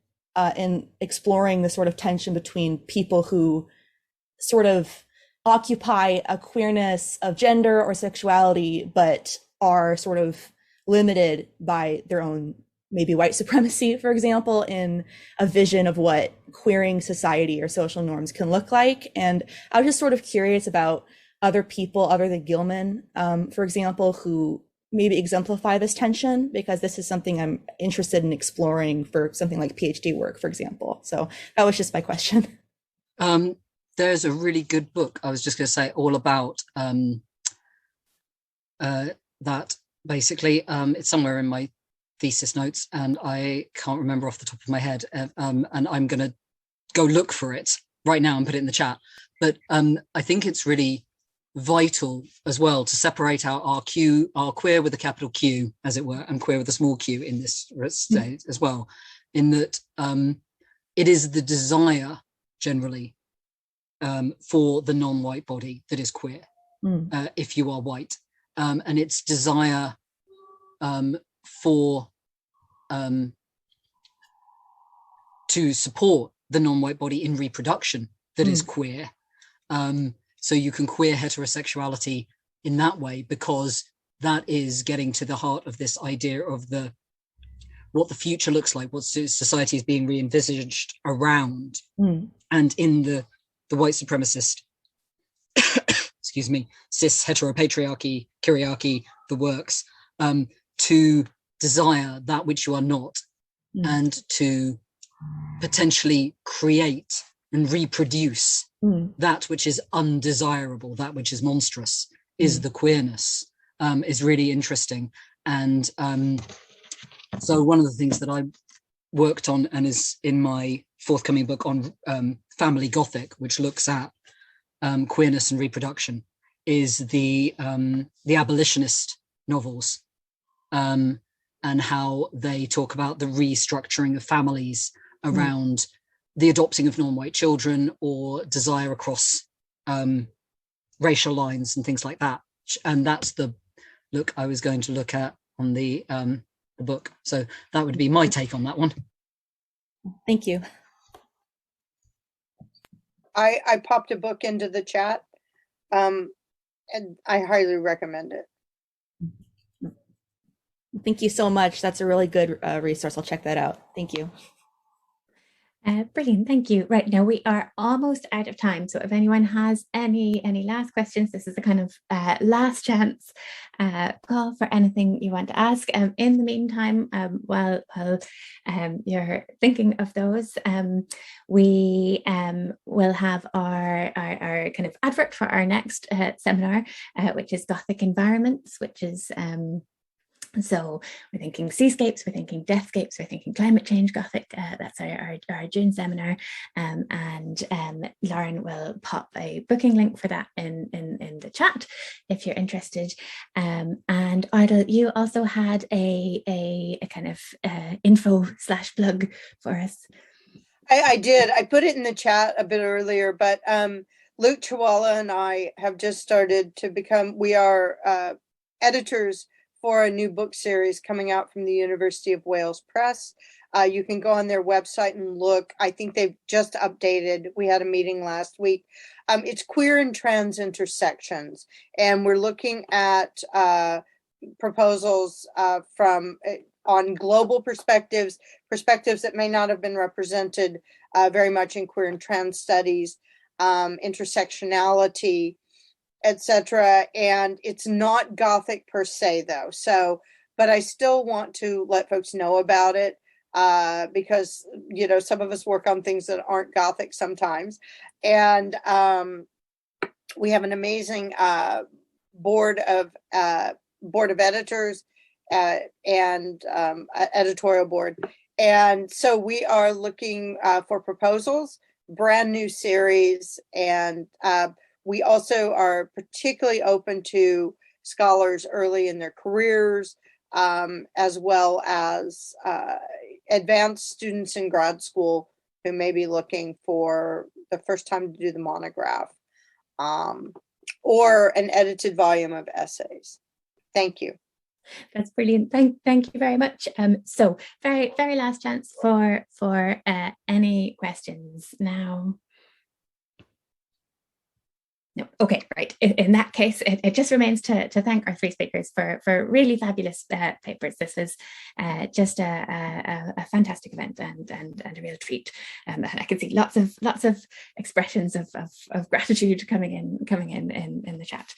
in exploring the sort of tension between people who sort of occupy a queerness of gender or sexuality, but are sort of limited by their own maybe white supremacy, for example, in a vision of what queering society or social norms can look like. And I was just sort of curious about other people other than Gilman, for example, who maybe exemplify this tension, because this is something I'm interested in exploring for something like PhD work, for example. So that was just my question. There's a really good book, I was just going to say, all about that, basically. It's somewhere in my thesis notes, and I can't remember off the top of my head, and I'm going to go look for it right now and put it in the chat. But I think it's really vital as well to separate out our queer with a capital Q, as it were, and queer with a small q in this state as well, in that it is the desire generally for the non-white body that is queer, if you are white, and it's desire for to support the non-white body in reproduction that is queer. So you can queer heterosexuality in that way, because that is getting to the heart of this idea of what the future looks like, what society is being re-envisaged around. And in the white supremacist, excuse me, cis heteropatriarchy, kyriarchy, the works, to desire that which you are not, and to potentially create and reproduce that which is undesirable, that which is monstrous, is the queerness, is really interesting. And so one of the things that I worked on, and is in my forthcoming book on family Gothic, which looks at queerness and reproduction, is the abolitionist novels, and how they talk about the restructuring of families around the adopting of non-white children, or desire across racial lines and things like that. And that's the look I was going to look at on the book. So that would be my take on that one. Thank you. I popped a book into the chat, and I highly recommend it. Thank you so much. That's a really good resource. I'll check that out. Thank you. Brilliant, thank you. Right, now we are almost out of time, so if anyone has any last questions, this is the kind of last chance call for anything you want to ask. In the meantime, while you're thinking of those, we will have our kind of advert for our next seminar, which is Gothic Environments, which is so we're thinking seascapes, we're thinking deathscapes, we're thinking climate change Gothic. That's our June seminar, and Lauren will pop a booking link for that in the chat if you're interested. And Ardal, you also had a kind of info / plug for us. I did. I put it in the chat a bit earlier, but Luke Chawala and I have just started to become, we are editors for a new book series coming out from the University of Wales Press. You can go on their website and look. I think they've just updated. We had a meeting last week. It's queer and trans intersections, and we're looking at proposals from on global perspectives that may not have been represented very much in queer and trans studies, intersectionality, etc. And it's not Gothic per se, though. So, but I still want to let folks know about it because, you know, some of us work on things that aren't Gothic sometimes. And we have an amazing board of editors and editorial board. And so we are looking for proposals, brand new series, and we also are particularly open to scholars early in their careers, as well as advanced students in grad school who may be looking for the first time to do the monograph, or an edited volume of essays. Thank you. That's brilliant. Thank you very much. So very last chance for any questions now. No. Okay, right. In that case, it just remains to thank our three speakers for really fabulous papers. This was just a fantastic event and a real treat. And I can see lots of expressions of gratitude coming in the chat.